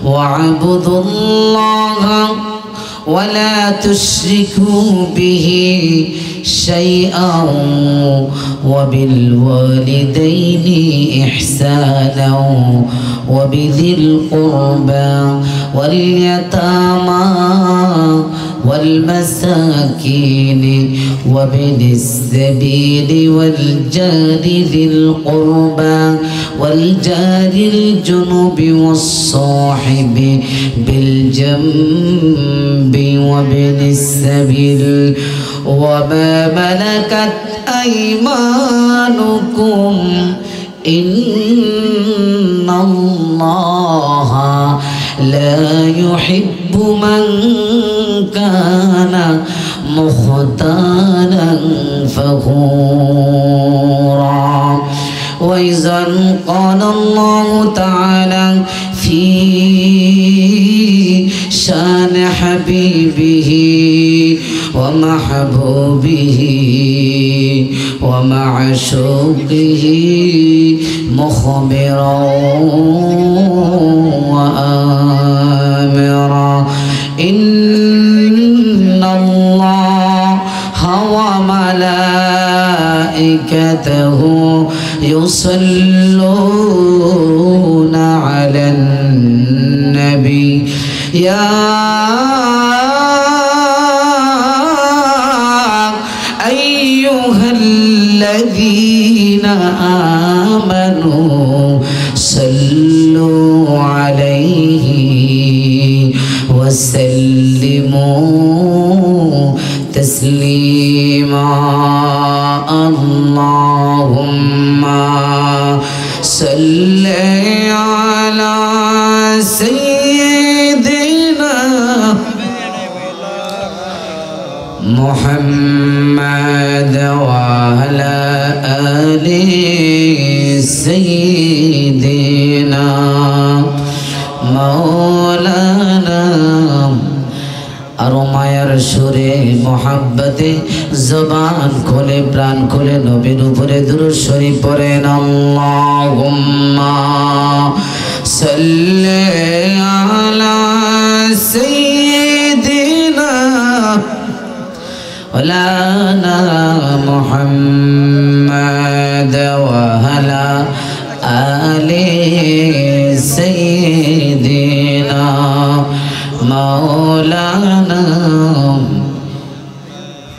واعبدوا الله ولا تشركوا به شيئا وبالوالدين إحسانا وبذي القربى واليتامى والمساكين وابن السبيل والجار ذي القربى والجار الجنب والصاحب بالجنب وابن السبيل وما ملكت أيمانكم إن الله لا يحب من كان مختالا فخورا. وإذا قال الله تعالى في شان حبيبه ومحبوبه ومعشوقه مخبرا وآمرا إن الله وملائكته يصلون على النبي يا أيها الذين آمنوا صلوا عليه وسلموا تسليما. اللهم صل على سيدنا محمد وعلى آل سيدنا مولانا আরমায়ার সুরে মোহাব্বতে জবান খুলে প্রাণ খুলে নবীর উপরে দুরূদ শরীফ পড়েন। আল্লাহুম্মা সাল্লি আলা সাইয়্যিদিনা ওয়ালানা মুহাম্মাদ ওয়া আলা আলি সাইয়্যিদিনা মৌলানা।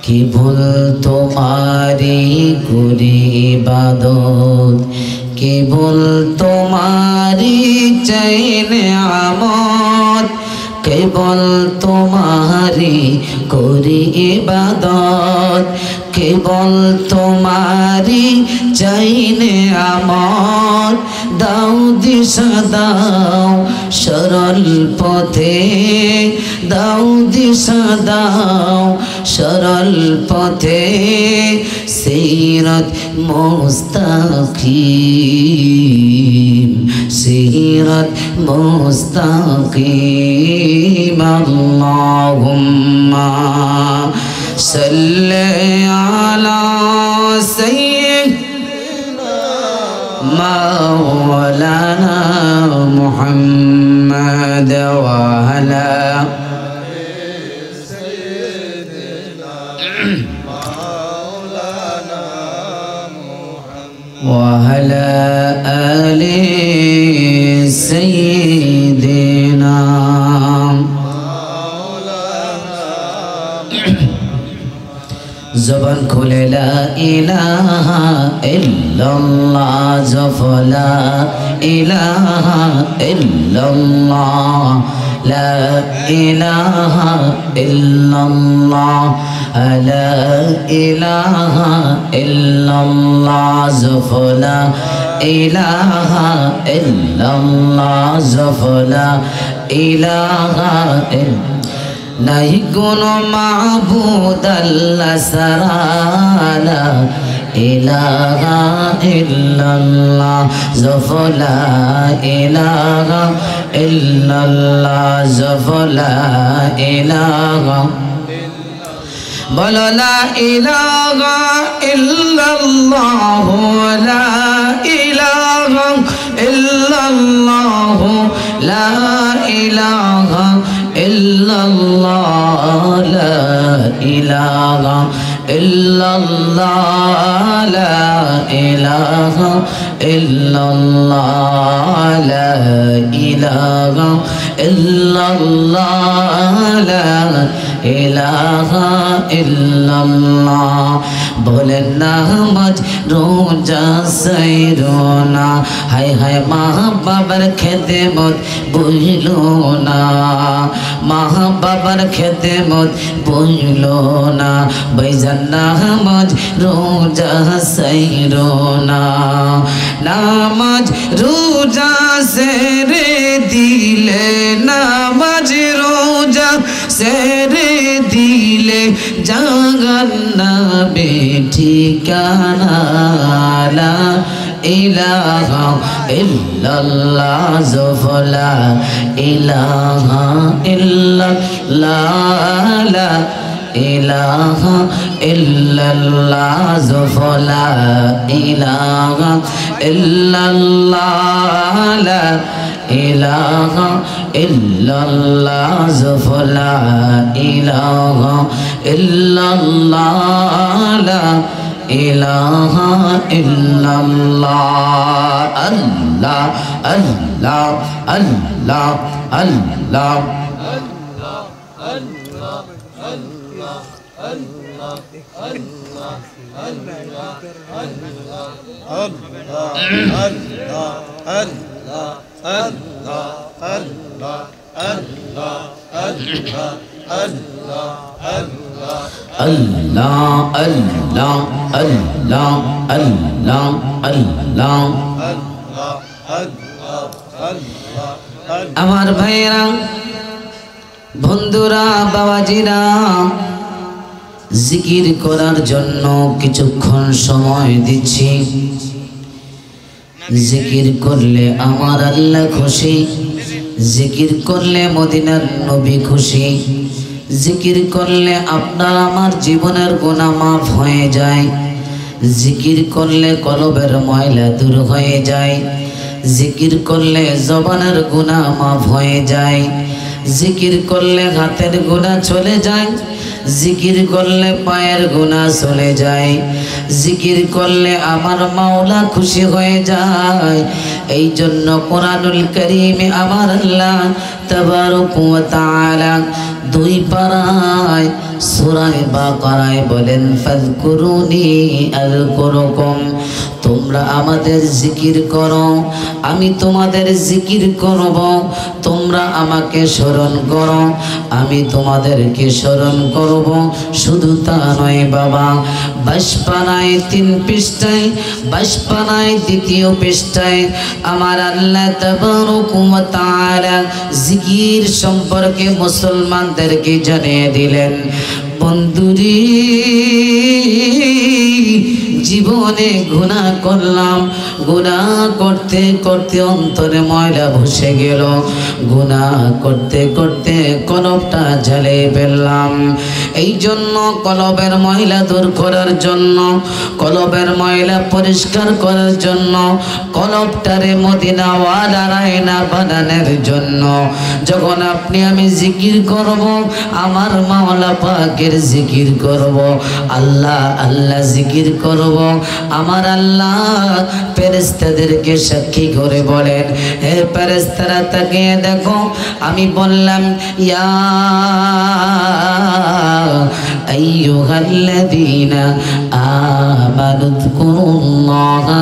কি ভুল তোমারি করি ইবাদত, কি ভুল তোমারি চাই নেয়ামত, কেবল তোমারি করি ইবাদত, কেবল তোমারি চাই নেয়ামত। দাও দিশা দাও সরল পথে, দাও দিশা দাও সরল পথে, সিরাত মুস্তাকিম সিরাত মুস্তাকিম। আল্লাহুম্মা সাল্লি আলা সাইয়্যিদিনা মাওলানা মুহাম্মাদ ওয়া আলা وعلى آل سيدنا زبان كل لا إله إلا الله زف لا إله إلا الله لا إله إلا الله لا إله إلا الله زف لا إله إلا الله زف لا إله إلا নাই কোনো মাবুদ আল্লাহ ছাড়া লা ইলাহা ইল্লাল্লাহ যফলা ইলাহা ইল্লাল্লাহ যফলা ইলাহা বলো লা ইলাহা ইল্লাল্লাহ লা ইলাহা ইল্লাল্লাহ লা ইলাহা ইল্লাল্লাহ লা ইলাহা ইল্লাল্লাহ লা ইলাহা ইল্লাল্লাহ লা ইলাহা ইল্লাল্লাহ লা ইলাহা ইল্লাল্লাহ বলেন নামাজ রোজা সাইরোনা হায় হায় মা বাবার খেদমত বুঝলো না মা বাবার খেদমত বুঝলো না ভাইজান নামাজ রোজা সাইরোনা নামাজ রোজা সেরে দিলে নামাজ রোজা সেরে দিলে জাহান্নামে ঠিকানা লা ইলাহা ইল্লাল্লাহ লা ইলাহা ইল্লাল্লাহ লা ইলাহা ইল্লাল্লাহ লা ইলাহা ইল্লাল্লাহ লা ইলাহা ইল্লাল্লাহ লা ইলাহা ইল্লাল্লাহ লা ইলাহা ইল্লাল্লাহ আল্লাহ আল্লাহ আল্লাহ আল্লাহ Allah Allah Allah Allah Allah আমার ভাইরা বন্ধুরা বাবাজিরা জিকির করার জন্য কিছুক্ষণ সময় দিচ্ছি জিকির করলে আমার আল্লাহ খুশি জিকির করলে মদিনার নবী খুশি জিকির করলে আপনার আমার জীবনের গুনাহ মাফ হয়ে যায় জিকির করলে কলবের ময়লা দূর হয়ে যায় জিকির করলে জবানের গুনাহ মাফ হয়ে যায় জিকির করলে হাতের গুনাহ চলে যায় জিকির করলে পায়ের গুনাহ চলে যায় জিকির করলে আমার মাওলা খুশি হয়ে যায় এই জন্য কোরআনুল কারীমে আমার আল্লাহ তাবারক ওয়া তাআলা দুই পারায় সূরা বাকারায় বলেন ফাযকুরুনি আযকুরুকুম তোমরা আমাদের জিকির করো আমি তোমাদের জিকির করব তোমরা আমাকে স্মরণ করো আমি তোমাদেরকে স্মরণ করব শুধু তা নয় বাবা বাসপানায় 3 পৃষ্ঠায় বাসপানায় 2য় পৃষ্ঠায় আমার আল্লাহ তাবারক ওয়া তাআলা জিকির সম্পর্কে মুসলমানদেরকে জানিয়ে দিলেন বন্ধুরি জীবনে গুনাহ করলাম গুনাহ করতে করতে অন্তরে ময়লা বসে গেল গুনাহ করতে করতে কলবটা জ্বালিয়ে ফেললাম এই জন্য কলবের ময়লা দূর করার জন্য কলবের ময়লা পরিষ্কার করার জন্য কলবটারে মদিনাওয়ালার আয়না বানানোর জন্য যখন আপনি আমি জিকির করব আমার মাওলা পাকের জিকির করব আল্লাহ আল্লাহ জিকির করব আমার আল্লাহ ফেরেশতাদেরকে সাক্ষী করে বলেন হে ফেরেশতারা তাকিয়ে দেখো আমি বললাম ইয়া আইয়ুহাল্লাযীনা আমানু যকুরুল্লাহা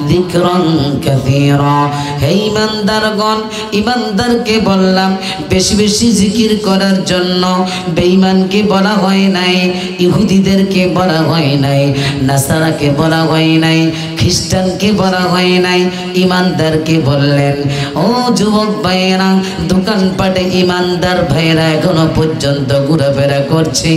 যিকরান কাসীরা হে ঈমানদারগণ ঈমানদারকে বললাম বেশি বেশি জিকির করার জন্য বেঈমানকে বলা হয় নাই ইহুদিদেরকে বলা হয় নাই নাসারাকে বলা হয় নাই খ্রিস্টানকে বলা হয় নাই ঈমানদারকে বললেন ও যুবক ভাইরা দোকানপাটে ঈমানদার ভাইরা এখনো পর্যন্ত ঘোরাফেরা করছে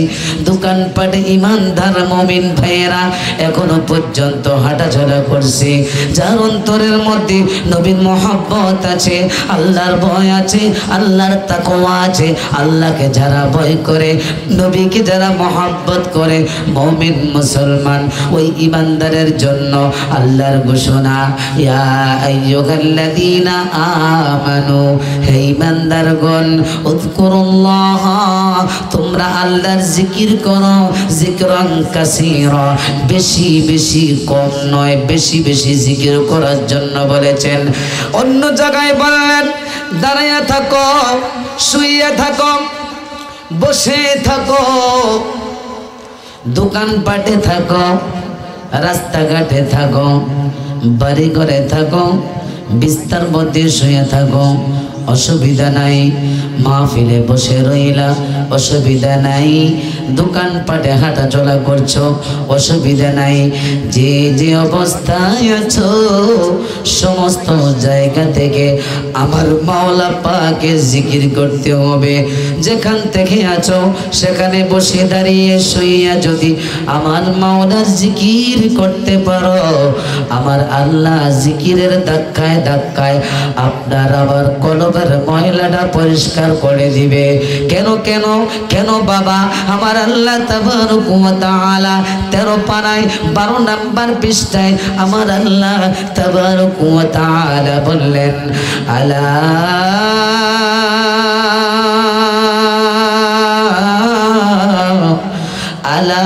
দোকানপাটে ঈমানদার মুমিন ভাইরা এখনো পর্যন্ত হাঁটাচলা করছে যার অন্তরের মধ্যে নবীর মহব্বত আছে, আল্লাহর ভয় আছে, আল্লাহর তাকওয়া আছে, আল্লাহকে যারা ভয় করে, নবীকে যারা মহব্বত করে, মুমিন মুসলমান ওই ইমানদারের জন্য আল্লাহর ঘোষণা, ইয়া আইয়ুহাল্লাযীনা আমানু, হে ইমানদারগণ, উযকুরুল্লাহ, তোমরা আল্লাহর জিকির করো, জিকরান কাসীরা, বেশি বেশি, কম নয়, বেশি বেশি জিকির করার জন্য বলেছেন। অন্য জায়গায় বললেন দাঁড়িয়ে থাকো, শুয়ে থাকো, বসে থাকো, দোকানপাটে থাকো, রাস্তাঘাটে থাকো, বাড়ি ঘরে থাকো, বিস্তার মধ্যে শুয়ে থাকো, অসুবিধা নাই। মাহফিলে বসে রইলা, অসুবিধা নাই। দোকানপাটে হাঁটা চলা করছো, অসুবিধা নাই। যে যে অবস্থায় আছো, সমস্ত জায়গা থেকে আমার মাওলা পাকে জিকির করতে হবে। যেখান থেকে আছো সেখানে বসে দাঁড়িয়ে শুইয়া যদি আমার মাওলার জিকির করতে পারো, আমার আল্লাহ জিকিরের ধাক্কায় ধাক্কায় আপনার আবার কলবের ময়লাটা পরিষ্কার করে দিবে। কেন কেন কেন বাবা? আমার আল্লাহ তাবারক ওয়া তাআলা 13 পারায় 12 নাম্বার পৃষ্ঠায় আমার আল্লাহ তাবারক ওয়া তাআলা বললেন, আলা আলা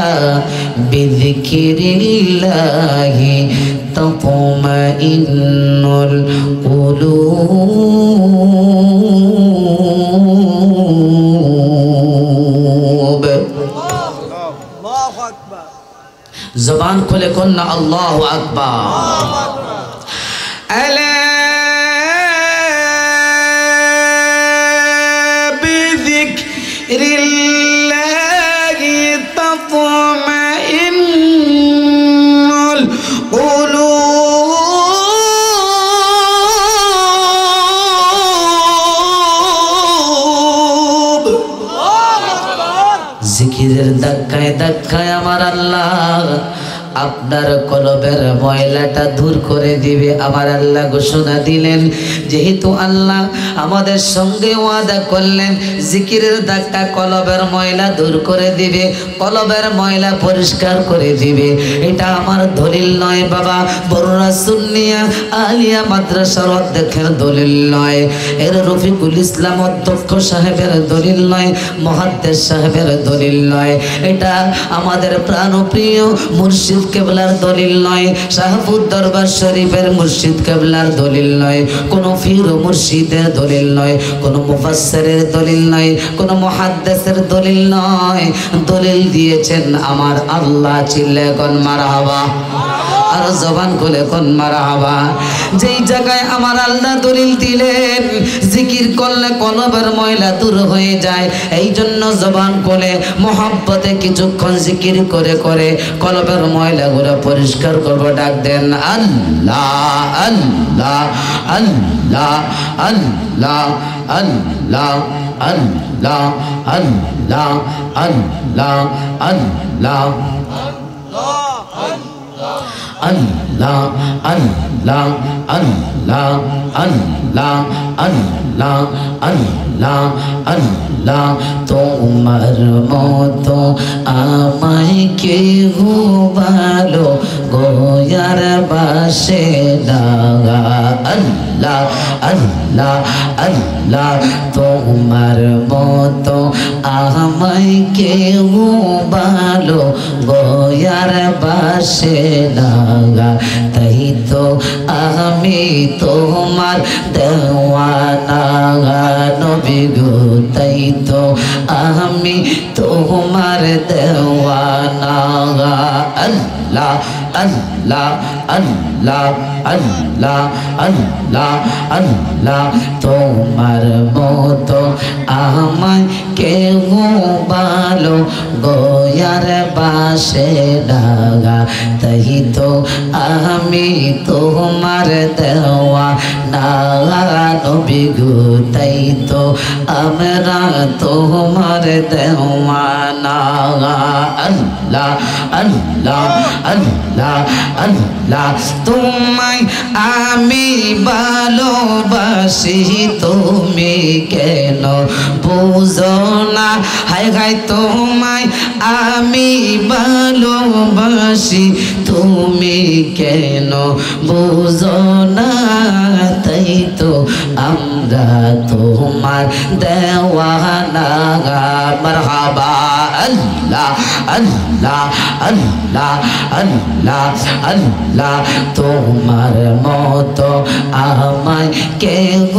বিযিকিরিল্লাহি তাতমাইন্নুল কুলুব। জবান খুলে কন্যা আল্লাহু আকবার। আলা বিযিকিরিল্লাহি তাতমাইন্নুল কুলুব। জিকিরের ধাক্কায় ধাক্কায় আমার আল্লাহ আপনার কলবের ময়লাটা দূর করে দিবে। আমার আল্লাহ ঘোষণা দিলেন, যেহেতু আল্লাহ আমাদের সঙ্গে ওয়াদা করলেন জিকিরের ধাক্কা কলবের ময়লা দূর করে দিবে, কলবের ময়লা পরিষ্কার করে দিবে। এটা আমার দলিল নয় বাবা, বড়রা সুন্নিয়া আলিয়া মাদ্রাসার অধ্যক্ষের দলিল নয়, এর রফিকুল ইসলাম অধ্যক্ষ সাহেবের দলিল নয়, মুহাদ্দিস সাহেবের দলিল নয়, এটা আমাদের প্রাণপ্রিয় মুর্শিদ কেবলার দলিল নয়, শাহপুর দরবার শরীফের মুর্শিদ কেবলার দলিল নয়, কোন পীর ও মুর্শিদের দলিল নয়, কোন মুফাসসিরের দলিল নয়, কোন মুহাদ্দিসের দলিল নয়। দলিল দিয়েছেন আমার আল্লাহ। চিল্লে কোন মারহাবা, আর জবান খুলে কোন মারহাবা। যেই জায়গায় আমার আল্লাহ দলিল দিলেন জিকির করলে কলবের ময়লা দূর হয়ে যায়, এই জন্য জবান খুলে মহব্বতে কিছুক্ষণ জিকির করে করে কলবের ময়লাগুলো পরিষ্কার করবো। ডাক দেন আল্লাহ আল্লাহ আল্লাহ আল্লাহ আল্লাহ আল্লাহ আল্লাহ আল্লাহ আল্লাহ আল্লাহ আল্লাহ আল্লাহ আল্লাহ আল্লাহ আল্লাহ আল্লাহ। তোমার মতো আমায় কেহ ভালো গোয়ার বাসে লাগা। আল্লাহ আল্লাহ আল্লাহ। তোমার মতো আমায় কেহ ভালো গোয়ার বাসে লাগা, তাই তো আমি তোমার দেওয়ানা নবী গো, তাই তো আমি তোমার দেওয়ানা। আল্লাহ আল্লাহ আল্লাহ আল্লাহ আল্লাহ আল্লাহ। তোমার মতো আমায় কেউ ভালো গোয়ার বাসে লাগা, তাই তো আমি তোমার দেওয়া না নবী গো, তাই তো আমরা তোমার দেওয়ানা আল্লাহ আল্লাহ আল্লাহ আল্লাহ তোমায় আমি ভালোবাসি তুমি কেন বুঝো না হায় হায় তোমায় আমি ভালোবাসি তুমি কেন বুঝো না তাই তো আমরা তোমার দেওয়ানা মারহাবা আল্লাহ আল্লাহ আল্লাহ আল্লাহ আল্লাহ তোমার মতো আমায় কেউ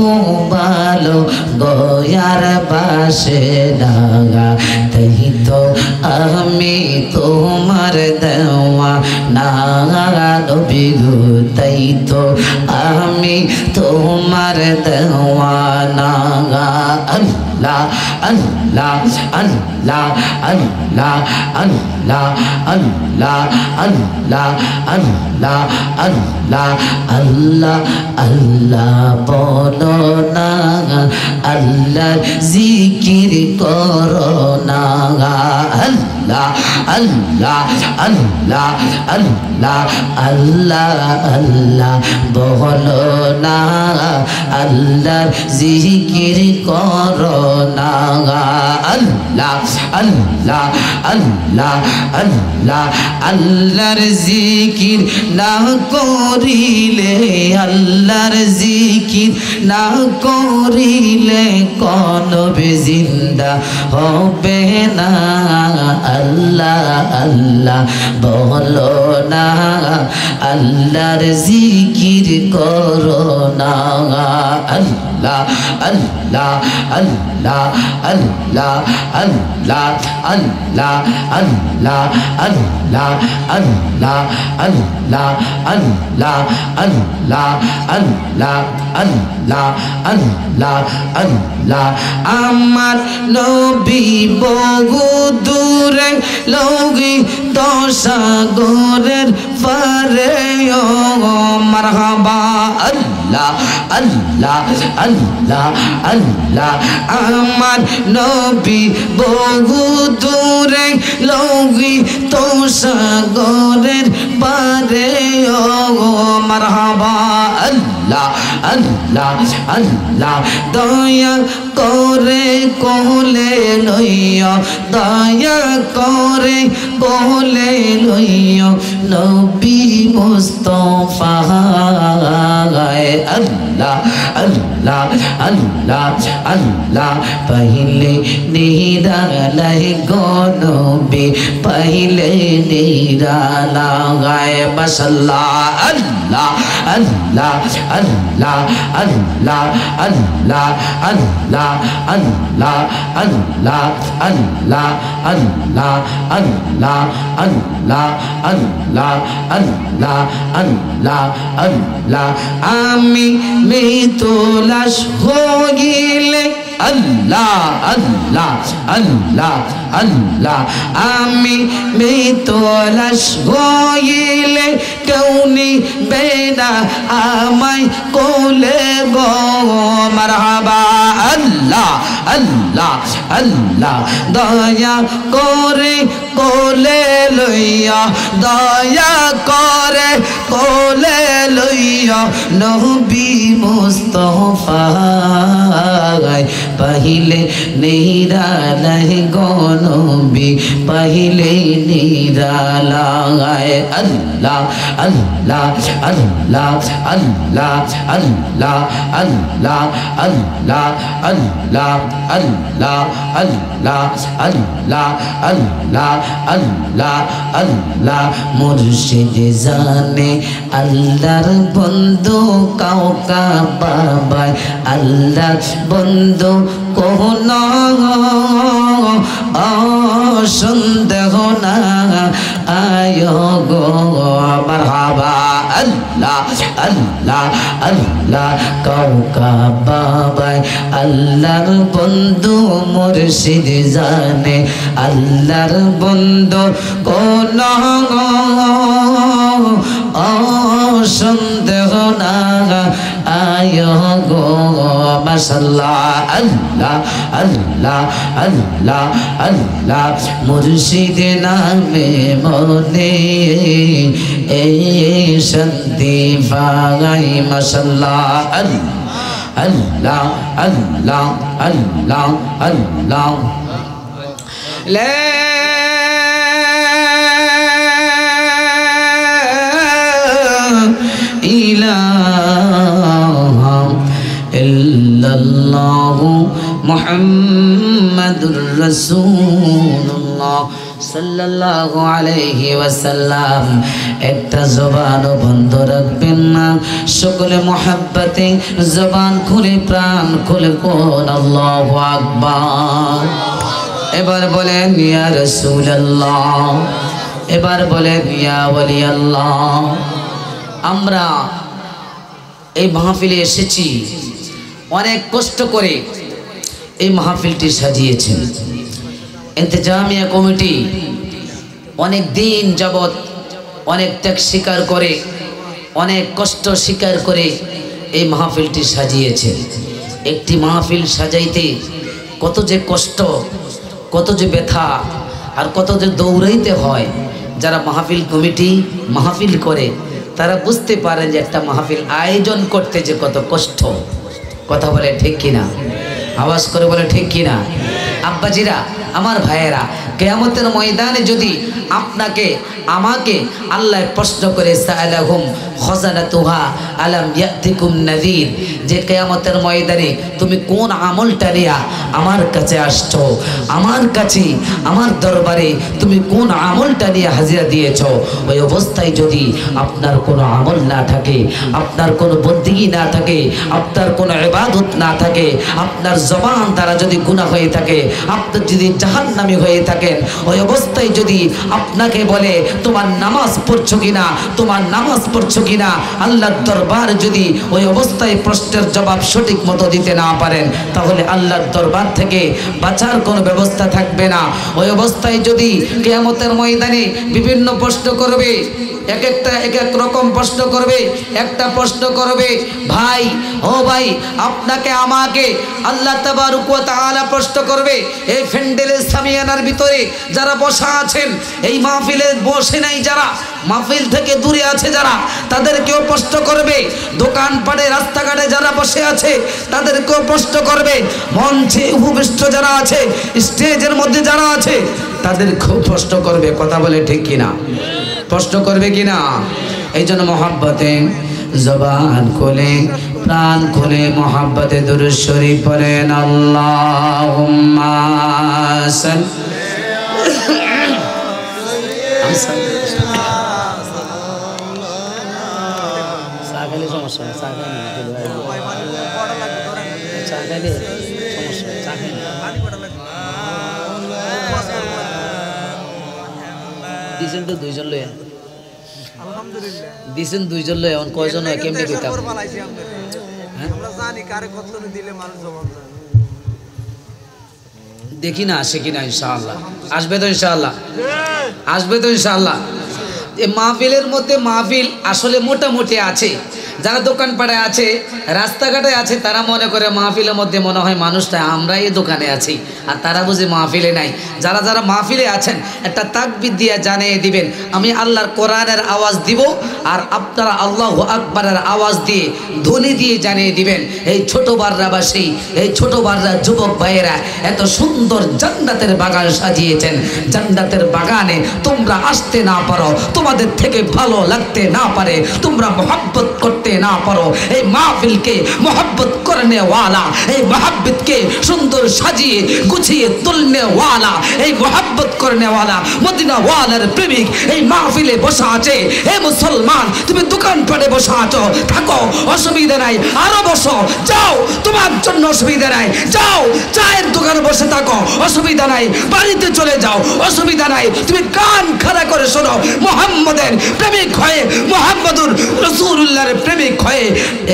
ভালো গয়ার বাসে না তাই তো আমি তোমার দেওয়া না নবী গো তাই তো আমি তোমার দেওয়া না আল্লাহ আল্লাহ আল্লাহ আল্লাহ আল্লাহ আল্লাহ আল্লাহ আল্লাহ আল্লাহ আল্লাহ আল্লাহ বলো না আল্লাহর জিকির করো না আল্লাহ আল্লাহ আল্লাহ আল্লাহ আল্লাহ আল্লাহ বলো না আল্লাহর জিকির করো না আল্লাহ আল্লাহ আল্লাহ আল্লাহ আল্লাহর জিকির না করিলে আল্লাহর জিকির না করিলে কলবে জিন্দা হবে না আল্লাহ আল্লাহ বলো না আল্লাহর জিকির করো না আল্লাহ আল্লাহ আল্লাহ আল্লাহ আল্লাহ আল্লাহ আল্লাহ আল্লাহ আল্লাহ আল্লাহ আল্লাহ আল্লাহ আল্লাহ আল্লাহ আল্লাহ আল্লাহ আমার নবী বহু দূরে লগি দশাগরের পারে ও মারহাবা আল্লাহ আল্লাহ আল্লাহ আল্লাহ আমার নবী বহু দূরে লগি দশাগরের পারে ও মারহাবা আল্লাহ আল্লাহ আল্লাহ দয়া করে কোলে লইয়া দয়া করে কোলে লইয়া নবী মুস্তাফা আল্লাহ আল্লাহ আল্লাহ আল্লাহ পहिले নিরালায় গো নবী পहिले নিরালায় বাস আল্লাহ আল্লাহ আল্লাহ আল্লাহ আল্লাহ আল্লাহ আল্লাহ আল্লাহ আল্লাহ আল্লাহ আল্লাহ আল্লাহ আল্লাহ আল্লাহ আল্লাহ আল্লাহ আল্লাহ আমি মৃত্যু লাশ হইলে আল্লাহ আল্লাহ আল্লাহ আল্লাহ আমি মৃত্যু লাশ হইলে কেউ নিবে না আমায় কোলে গো মারহাবা আল্লাহ আল্লাহ আল্লাহ দয়া করে কোলে লইয়া দয়া করে কোলে লইয়া নবী মুস্তাফা पहिले निरालाय गो नबी पहिले निरालाय अल्लाह अल्लाह अल्लाह अल्लाह अल्लाह अल्लाह अल्लाह अल्लाह अल्लाह अल्लाह अल्लाह अल्लाह अल्लाह अल्लाह मुर्शिद जाने अल्लाहर बंदू काउका बाबा अल्लाह बंदू কোন সন্দেহ না আয় গো মারহাবা আল্লাহ আল্লাহ আল্লাহ কাউকা বাবাই আল্লাহর বন্ধু মুর্শিদ জানে আল্লাহর বন্ধু কোন সন্দেহ না আয়ো গো মাশাআল্লাহ আল্লাহ আল্লাহ আল্লাহ আল্লাহ মুর্শিদ নামে মনে এই শান্তি পাই মাশাআল্লাহ আল্লাহ আল্লাহ আল্লাহ আল্লাহ লা ইলাহা ইল্লাল্লাহু মুহাম্মাদুর রাসূলুল্লাহ সাল্লাল্লাহু আলাইহি ওয়াসাল্লাম। একটা জবানও বন্ধ রাখবেন না, সকলে মোহাব্বতে জবান খুলে প্রাণ খুলে কোন আল্লাহু আকবার। এবার বলেন ইয়া রাসূলুল্লাহ, এবার বলেন ইয়া ওয়ালি আল্লাহ। আমরা এই মাহফিলে এসেছি, অনেক কষ্ট করে এই মাহফিলটি সাজিয়েছেন ইন্তেজামিয়া কমিটি। অনেক দিন যাবৎ অনেক ত্যাগ স্বীকার করে, অনেক কষ্ট স্বীকার করে এই মাহফিলটি সাজিয়েছেন। একটি মাহফিল সাজাইতে কত যে কষ্ট, কত যে ব্যথা, আর কত যে দৌড়াইতে হয়। যারা মাহফিল কমিটি মাহফিল করে তারা বুঝতে পারেন যে একটা মাহফিল আয়োজন করতে যে কত কষ্ট। কথা বলে ঠিক কিনা? আওয়াজ করে বলে ঠিক কিনা? আব্বাজিরা, আমার ভাইয়েরা, কিয়ামতের ময়দানে যদি আপনাকে আমাকে আল্লাহ প্রশ্ন করে সাআলাহুম খাজানাতুহা আলাম ইয়াতিকুম নাযীর, যে কিয়ামতের ময়দানে তুমি কোন আমলটা নিয়ে আমার কাছে আসছো, আমার কাছে আমার দরবারে তুমি কোন আমলটা নিয়ে হাজিরা দিয়েছো, ওই অবস্থায় যদি আপনার কোনো আমল না থাকে, আপনার কোনো বন্দেগী না থাকে, আপনার কোনো ইবাদত না থাকে, আপনার জবান দ্বারা যদি গুনাহ হয়ে থাকে, আপনি যদি জাহান্নামী হয়ে থাকেন, ওই অবস্থায় যদি আপনাকে বলে তোমার নামাজ পড়ছো কিনা, তোমার নামাজ পড়ছো কিনা, আল্লাহর দরবার যদি ওই অবস্থায় প্রশ্নের জবাব সঠিক মতো দিতে না পারেন, তাহলে আল্লাহর দরবার থেকে বাঁচার কোনো ব্যবস্থা থাকবে না। ওই অবস্থায় যদি কিয়ামতের ময়দানে বিভিন্ন প্রশ্ন করবে, এক এক রকম প্রশ্ন করবে। একটা প্রশ্ন করবে, ভাই ও ভাই, আপনাকে আমাকে আল্লাহ তাবারক ওয়া তাআলা প্রশ্ন করবে, এই ফ্যান্ডেলের সামিয়ানার ভিতরে যারা বসা আছেন, এই মাহফিলে বসে নাই যারা, মাহফিল থেকে দূরে আছে যারা, তাদেরকেও প্রশ্ন করবে। দোকানপাটে রাস্তাঘাটে যারা বসে আছে তাদেরকেও প্রশ্ন করবে। মঞ্চে উপবিষ্ট যারা আছে, স্টেজের মধ্যে যারা আছে, তাদেরকেও প্রশ্ন করবে। কথা বলে ঠিক কিনা? প্রশ্ন করবে কিনা? এই জন্য মহাব্বতে জবান খুলে প্রাণ খুলে মহাব্বতে দুরূদ শরীফ পড়েন। আল্লাহুম্মা দিছেন তো দুইজন লয়ে, আলহামদুলিল্লাহ দিছেন দুইজন লয়ে, এখন কয়জন হয় কেমনে কইতাম? আমরা জানি কারে কত দিলে মানুষ জবাব দেয়, দেখি না আসে কিনা। ইনশাআল্লাহ আসবে তো, ইনশাআল্লাহ আসবে তো, ইনশাআল্লাহ। এই মাহফিলের মধ্যে মাহফিল আসলে মোটামুটি আছে। যারা দোকানপাটে আছে, রাস্তাঘাটে আছে, তারা মনে করে মাহফিলের মধ্যে মনে হয় মানুষটা আমরা এই দোকানে আছি, আর তারা বুঝে মাহফিলে নাই। যারা যারা মাহফিলে আছেন একটা তাকবীর দিয়ে জানিয়ে দিবেন, আমি আল্লাহর কোরআনের আওয়াজ দিব, আর আপনারা আল্লাহু আকবারের আওয়াজ দিয়ে ধ্বনি দিয়ে জানিয়ে দিবেন, এই ছোট বাররাবাসী, এই ছোট বাররা যুবক ভাইয়েরা এত সুন্দর জান্নাতের বাগান সাজিয়েছেন। জান্নাতের বাগানে তোমরা আসতে না পারো, তোমাদের থেকে ভালো লাগতে না পারে, তোমরা মোহাব্বত করতে না পারো, এই মাহফিলকে মোহাব্বত করনে ওয়ালা, এই মোহাব্বতকে সুন্দর সাজিয়ে গুছিয়ে তুলনে ওয়ালা, এই মোহাব্বত করনে ওয়ালা মদিনা ওয়ালার প্রেমিক এই মাহফিলে বসা আছে। হে মুসলমান, তুমি দোকানপাটে বসা আছো, থাকো, অসুবিধা নাই, আরো বসো, যাও, তোমার জন্য অসুবিধা নাই, যাও চায়ের দোকানে বসে থাকো, অসুবিধা নাই, বাড়িতে চলে যাও, অসুবিধা নাই, তুমি কান খাড়া করে শোনো। মুহাম্মদের প্রেমিক হয়ে, মুহাম্মদুর রাসূলুল্লাহর প্রেমিক হয়ে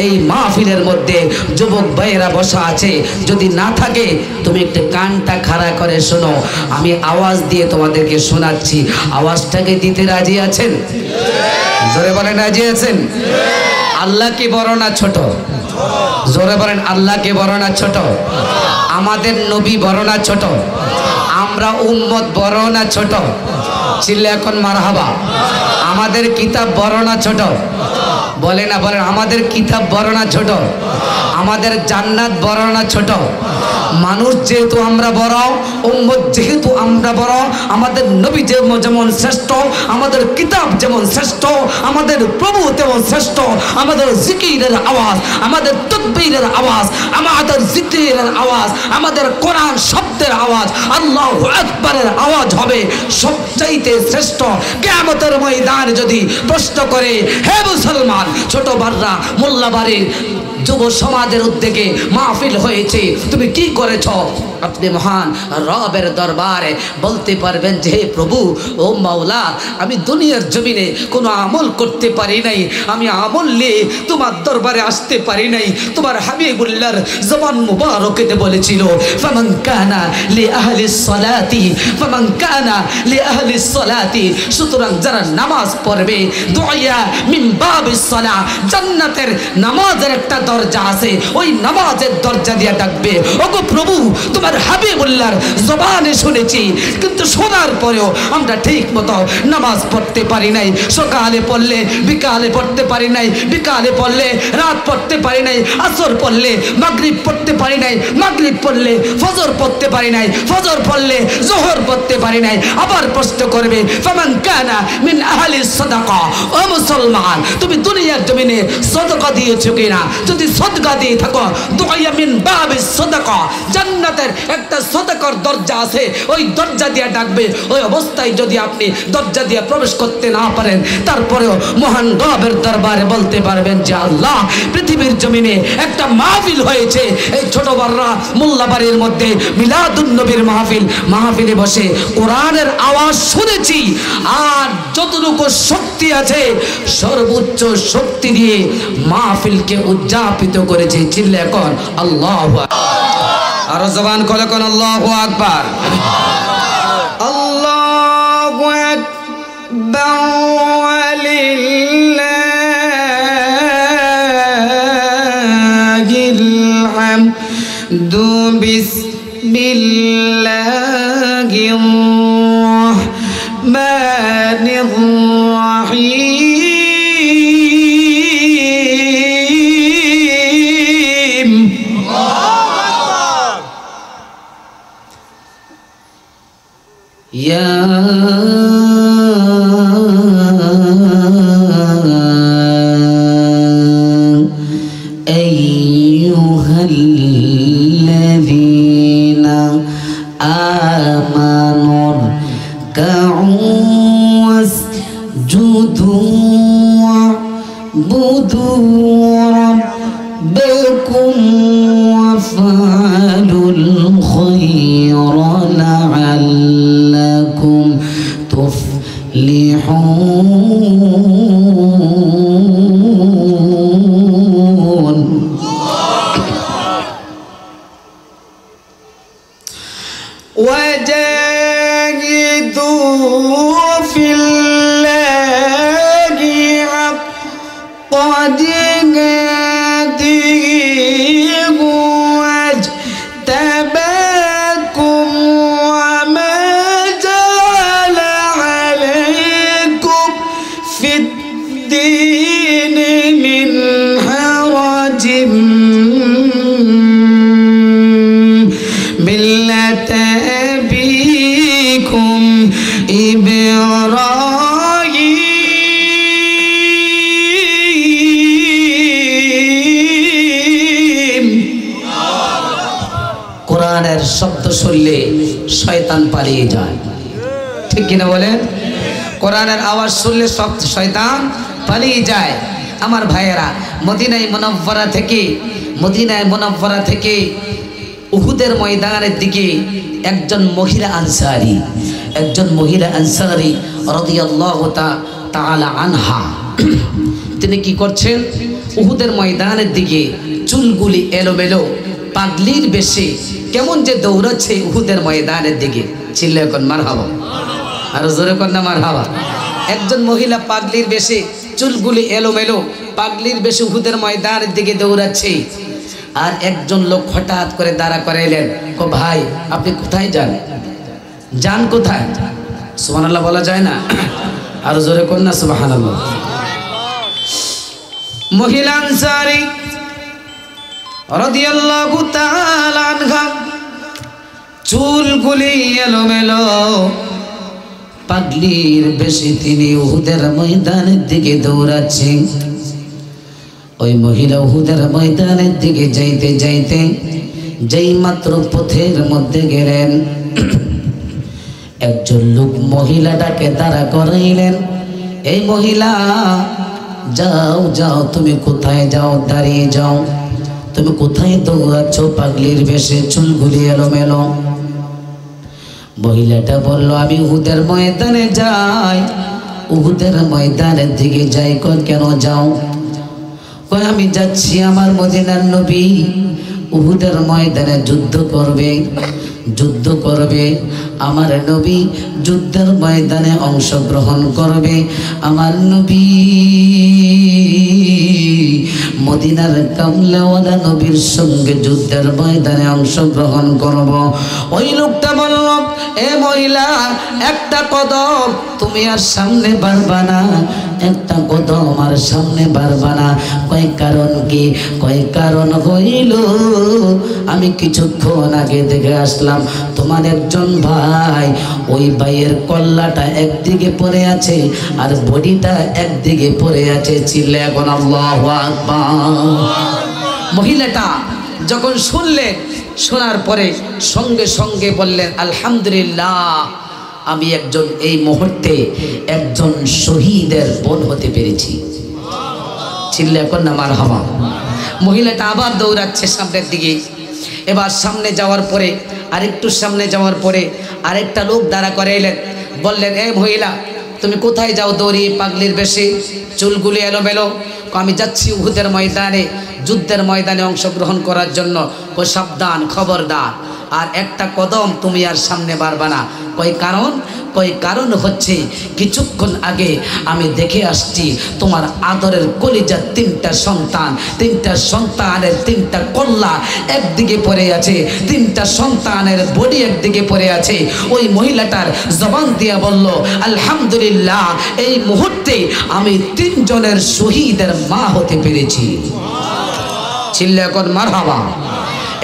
এই মাহফিলের মধ্যে যুবক ভাইয়েরা বসা আছে। যদি না থাকে তুমি একটু কানটা খাড়া করে শোনো, আমি আওয়াজ দিয়ে তোমাদেরকে শোনাচ্ছি। আওয়াজটাকে দিতে রাজি আছেন? জোরে বলেন রাজি আছেন? আল্লাহ কি বড় না ছোট? জোরে বলেন আল্লাহকে বড় না ছোট? আমাদের নবী বড় না ছোট? আমরা উম্মত বড় না ছোট? চিল্লা এখন মারহাবা। আমাদের কিতাব বড় না ছোট? বলে না, বলেন আমাদের কিতাব বড় না ছোট? আমাদের জান্নাত বড় না ছোট? মানুষ যেহেতু আমরা বড়, উম্মত যেহেতু আমরা বড়, আমাদের নবী যেমন শ্রেষ্ঠ, আমাদের কিতাব যেমন শ্রেষ্ঠ, আমাদের প্রভু তেমন শ্রেষ্ঠ, আমাদের জিকিরের আওয়াজ, আমাদের তাকবীরের আওয়াজ, আমাদের জিকিরের আওয়াজ, আমাদের কোরআন শব্দের আওয়াজ, আল্লাহু আকবারের আওয়াজ হবে সবচাইতে শ্রেষ্ঠ। কিয়ামতের ময়দানে যদি প্রশ্ন করে, হে মুসলমান, ছোট বাররা মোল্লা বাড়ির যুব সমাজের উদ্যোগে মাহফিল হয়েছে, তুমি কি করেছ? আপনি মহান রবের দরবারে বলতে পারবেন যে হে প্রভু, ও মাওলা, আমি দুনিয়ার জমিনে কোনো আমল করতে পারি নাই, আমি আমল নিয়ে তোমার দরবারে আসতে পারি নাই। তোমার হাবিবুল্লাহর জবান মুবারকেতে বলেছিল, ফামান কানা লি আহলিস সালাতি ফামান কানা লি আহলিস সালাতি, সুতরাং যারা নামাজ পড়বে, দুআয়া মিন বাবিস সালাহ, জান্নাতের নামাজের একটা দরজা আছে, ওই নামাজের দরজা দিয়ে ডাকবে, ওগো প্রভু, তোমার হাবিবুল্লাহর জবানে শুনেছি, কিন্তু শোনার পরেও আমরা ঠিক মতো নামাজ পড়তে পারি নাই। সকালে পড়লে বিকালে পড়তে পারি নাই, বিকালে পড়লে রাত পড়তে পারি নাই, আসর পড়লে মাগরিব পড়তে পারি নাই, মাগরিব পড়লে ফজর পড়তে পারি নাই, ফজর পড়লে জোহর পড়তে পারি নাই। আবার প্রশ্ন করবে, ফামান কানা মিন আহলিস সাদাকা, ও মুসলমান, তুমি দুনিয়ার জমিনে সাদাকা দিয়েছো কিনা? যদি সাদকা দিয়ে থাকো, দুআয়া মিন বাবিস সাদাকা, জান্নাতের একটা সাদাকার দরজা আছে, ওই দরজা দিয়ে ডাকবে। ওই অবস্থায় যদি আপনি দরজা দিয়ে প্রবেশ করতে না পারেন, তারপরেও মহান রবের দরবারে বলতে পারবেন যে আল্লাহ, পৃথিবীর জমিনে একটা মাহফিল হয়েছে, এই ছোট বাররা মোল্লা বাড়ির মধ্যে মিলাদুন নবীর মাহফিল, মাহফিলে বসে কোরআনের আওয়াজ শুনেছি, আর যতটুকু শক্তি আছে সর্বোচ্চ শক্তি দিয়ে মাহফিলকে উদযাপিত করেছে। চিল্লা এখন আল্লাহু আকবার। আর জবান খুলে কোন আল্লাহু আকবার। আল্লাহু আকবার ওয়ালিল্লাহিল হামদু বিসমিল্লাহির রাহমানির রাহিম। يا أيها الذين آمنوا اركعوا واسجدوا واعبدوا ربكم وافعلوا الخير لعلكم تفلحون. وجاهدوا في الله حق جهاده واجتباكم وما جعل عليكم في الدين من حرج ملة أبيكم إبراهيم. কোরআনের শব্দ শুনলে শয়তান পালিয়ে যায়, ঠিক কিনা বলেন? কোরআনের আওয়াজ শুনলে সব শয়তান পালিয়ে যায়। আমার ভাইয়েরা, মদিনায় মুনাওয়ারা থেকে উহুদের ময়দানের দিকে একজন মহিলা আনসারী রাদিয়াল্লাহু তাআলা আনহা, তিনি কি করছেন? উহুদের ময়দানের দিকে চুলগুলি এলোমেলো, পাগলির বেশে কেমন যে দৌড়াচ্ছে উহুদের ময়দানের দিকে। চিল্লা এখন মারহাবা, আর জোরে কর না মারহাবা। একজন মহিলা পাগলির বেশে চুলগুলি এলোমেলো, পাগলির বেশি উহুদের ময়দানের দিকে দৌড়াচ্ছে। আর একজন লোক হঠাৎ করে দাঁড়া করে এলেন, কো ভাই আপনি কোথায় যান? যান কোথায়? সুবহানাল্লাহ বলা যায় না? আর জোরে কোন না সুবহানাল্লাহ। মহিলা আনসারী রাদিয়াল্লাহু তাআলা আনহা, চুলগুলি এলোমেলো, পাগলির বেশি, তিনি উহুদের ময়দানের দিকে দৌড়াচ্ছেন। ওই মহিলা উহুদের ময়দানের দিকে যাইতে যাইতে যেই মাত্র পথের মধ্যে গেলেন, একজন লোক মহিলাটাকে দাঁড়া করাইলেন। এই মহিলা, যাও যাও, তুমি কোথায় যাও? দাঁড়িয়ে যাও, তুমি কোথায় দৌড়াচ্ছ? পাগলির বেশে, চুলগুলি এলোমেলো। মহিলাটা বলল, আমি উহুদের ময়দানে যাই। উহুদের ময়দানের দিকে যাই। কেন যাও? কই আমি যাচ্ছি, আমার মদিনার নবী উহুদের ময়দানে যুদ্ধ করবে, যুদ্ধ করবে। আমার নবী যুদ্ধের ময়দানে অংশগ্রহণ করবে। আমার নবী মদিনার কামলাওয়ালা নবীর সঙ্গে যুদ্ধের ময়দানে অংশগ্রহণ করব। ওই লোকটা বলল, এ মহিলা, একটা কদম তুমি আর সামনে বাড়বা না, একটা কদম আর সামনে বাড়বা না। কয় কারণ কি? কয় কারণ হইল আমি কিছুক্ষণ আগে দেখে আসলাম তোমার একজন ভাই, ওই ভাইয়ের কল্লাটা একদিকে পড়ে আছে আর বডিটা একদিকে পড়ে আছে। চিল্লা এখন আল্লাহু আকবার। মহিলাটা যখন শুনলেন, শোনার পরে সঙ্গে সঙ্গে বললেন, আলহামদুলিল্লাহ, আমি একজন এই মুহূর্তে একজন শহীদের বোন হতে পেরেছি। চিল্লা এখন না মারহাবা। মহিলাটা আবার দৌড়াচ্ছে সামনের দিকে। এবার সামনে যাওয়ার পরে, আরেকটু সামনে যাওয়ার পরে আরেকটা লোক দাঁড়া করে এলেন। বললেন, এ মহিলা, তুমি কোথায় যাও দৌড়িয়ে পাগলির বেশে, চুলগুলি এলোমেলো? আমি যাচ্ছি উহুদের ময়দানে, যুদ্ধের ময়দানে অংশগ্রহণ করার জন্য। কই সাবধান, খবরদার, আর একটা কদম তুমি আর সামনে বাড়বা না। কই কারণ? কই কারণ হচ্ছে কিছুক্ষণ আগে আমি দেখে আসছি তোমার আদরের কলিজার তিনটা সন্তান, তিনটা সন্তানের তিনটা কল্লা একদিকে পড়ে আছে, তিনটা সন্তানের বডি একদিকে পড়ে আছে। ওই মহিলাটার জবান দিয়া বলল, আলহামদুলিল্লাহ, এই মুহূর্তে আমি তিনজনের শহীদের মা হতে পেরেছি। চিল্লা এখন মারহাবা।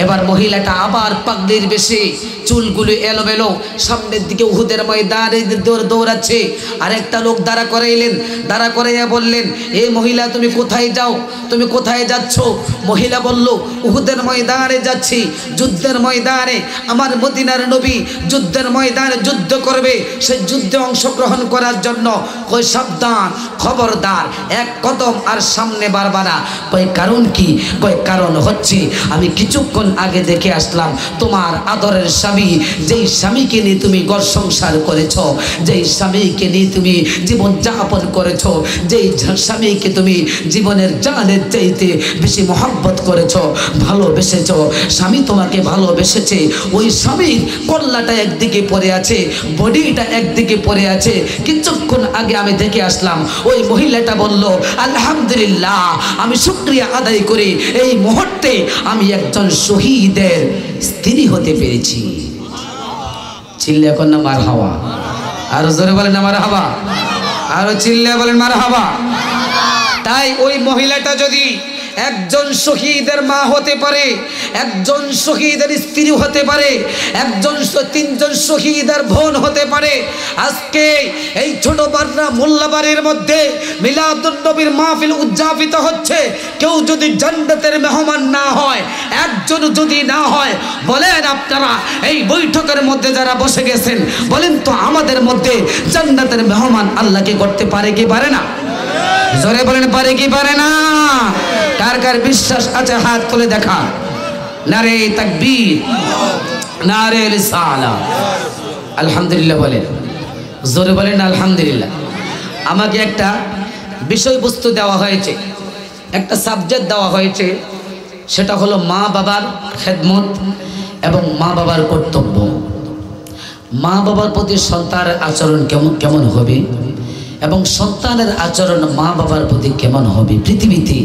এবার মহিলাটা আবার পাগলির বেশে, চুলগুলো এলোমেলো, সামনের দিকে উহুদের ময়দানে দৌড়াচ্ছে। আর একটা লোক দাঁড়া করাইলেন। দাঁড়া করাইয়া বললেন, এ মহিলা, তুমি কোথায় যাও? তুমি কোথায় যাচ্ছ? মহিলা বলল, উহুদের ময়দানে যাচ্ছি, যুদ্ধের ময়দানে। আমার মদিনার নবী যুদ্ধের ময়দানে যুদ্ধ করবে, সে যুদ্ধে অংশগ্রহণ করার জন্য। কই সাবধান, খবরদার, এক কদম আর সামনে বাড়বা না। কই কারণ কি? কই কারণ হচ্ছে আমি কিছুক্ষণ আগে দেখে আসলাম তোমার আদরের স্বামী, যেই স্বামীকে নিয়ে তুমি ঘর সংসার করেছ, যেই স্বামীকে নিয়ে তুমি জীবন যাপন করেছ, যেই স্বামীকে তুমি জীবনের জানের চাইতে বেশি মহব্বত করেছ, ভালোবেসেছ, স্বামী তোমাকে ভালোবেসেছে। ওই স্বামীর কল্লাটা একদিকে পড়ে আছে, বডিটা একদিকে পড়ে আছে। কিছুক্ষণ আগে আমি দেখে আসলাম। ওই মহিলাটা বলল, আলহামদুলিল্লাহ, আমি শুকরিয়া আদায় করি, এই মুহূর্তে আমি একজন শহীদের স্ত্রী হতে পেরেছি। চিল্লা এখন না মারহাবা। আরো জোরে বলেন না মারহাবা। আরো চিল্লা বলেন মারহাবা। তাই ওই মহিলাটা যদি একজন শহীদের মা হতে পারে, একজন শহীদের স্ত্রী হতে পারে, তিনজন শহীদের বোন হতে পারে। আজকে এই ছোট বাররা মোল্লাবাড়ির মধ্যে মিলাদুন নবীর মাহফিল উদযাপিত হচ্ছে। কেউ যদি জান্নাতের মেহমান না হয়, একজন যদি না হয়, বলেন আপনারা এই বৈঠকের মধ্যে যারা বসে গেছেন, বলেন তো আমাদের মধ্যে জান্নাতের মেহমান আল্লাহকে করতে পারে কি পারে না? জোরে বলেন, পারে কি পারে না? কার কার বিশ্বাস আছে হাত তুলে দেখা। নারে তাকবীর, নারে রিসালাত। আলহামদুলিল্লাহ বলেন, জোরে বলেন আলহামদুলিল্লাহ। আমাকে একটা বিষয়বস্তু দেওয়া হয়েছে, একটা সাবজেক্ট দেওয়া হয়েছে, সেটা হলো মা বাবার খেদমত এবং মা বাবার কর্তব্য। মা বাবার প্রতি সন্তানের আচরণ কেমন কেমন হবে, এবং সন্তানের আচরণ মা বাবার প্রতি কেমন হবে। পৃথিবীতে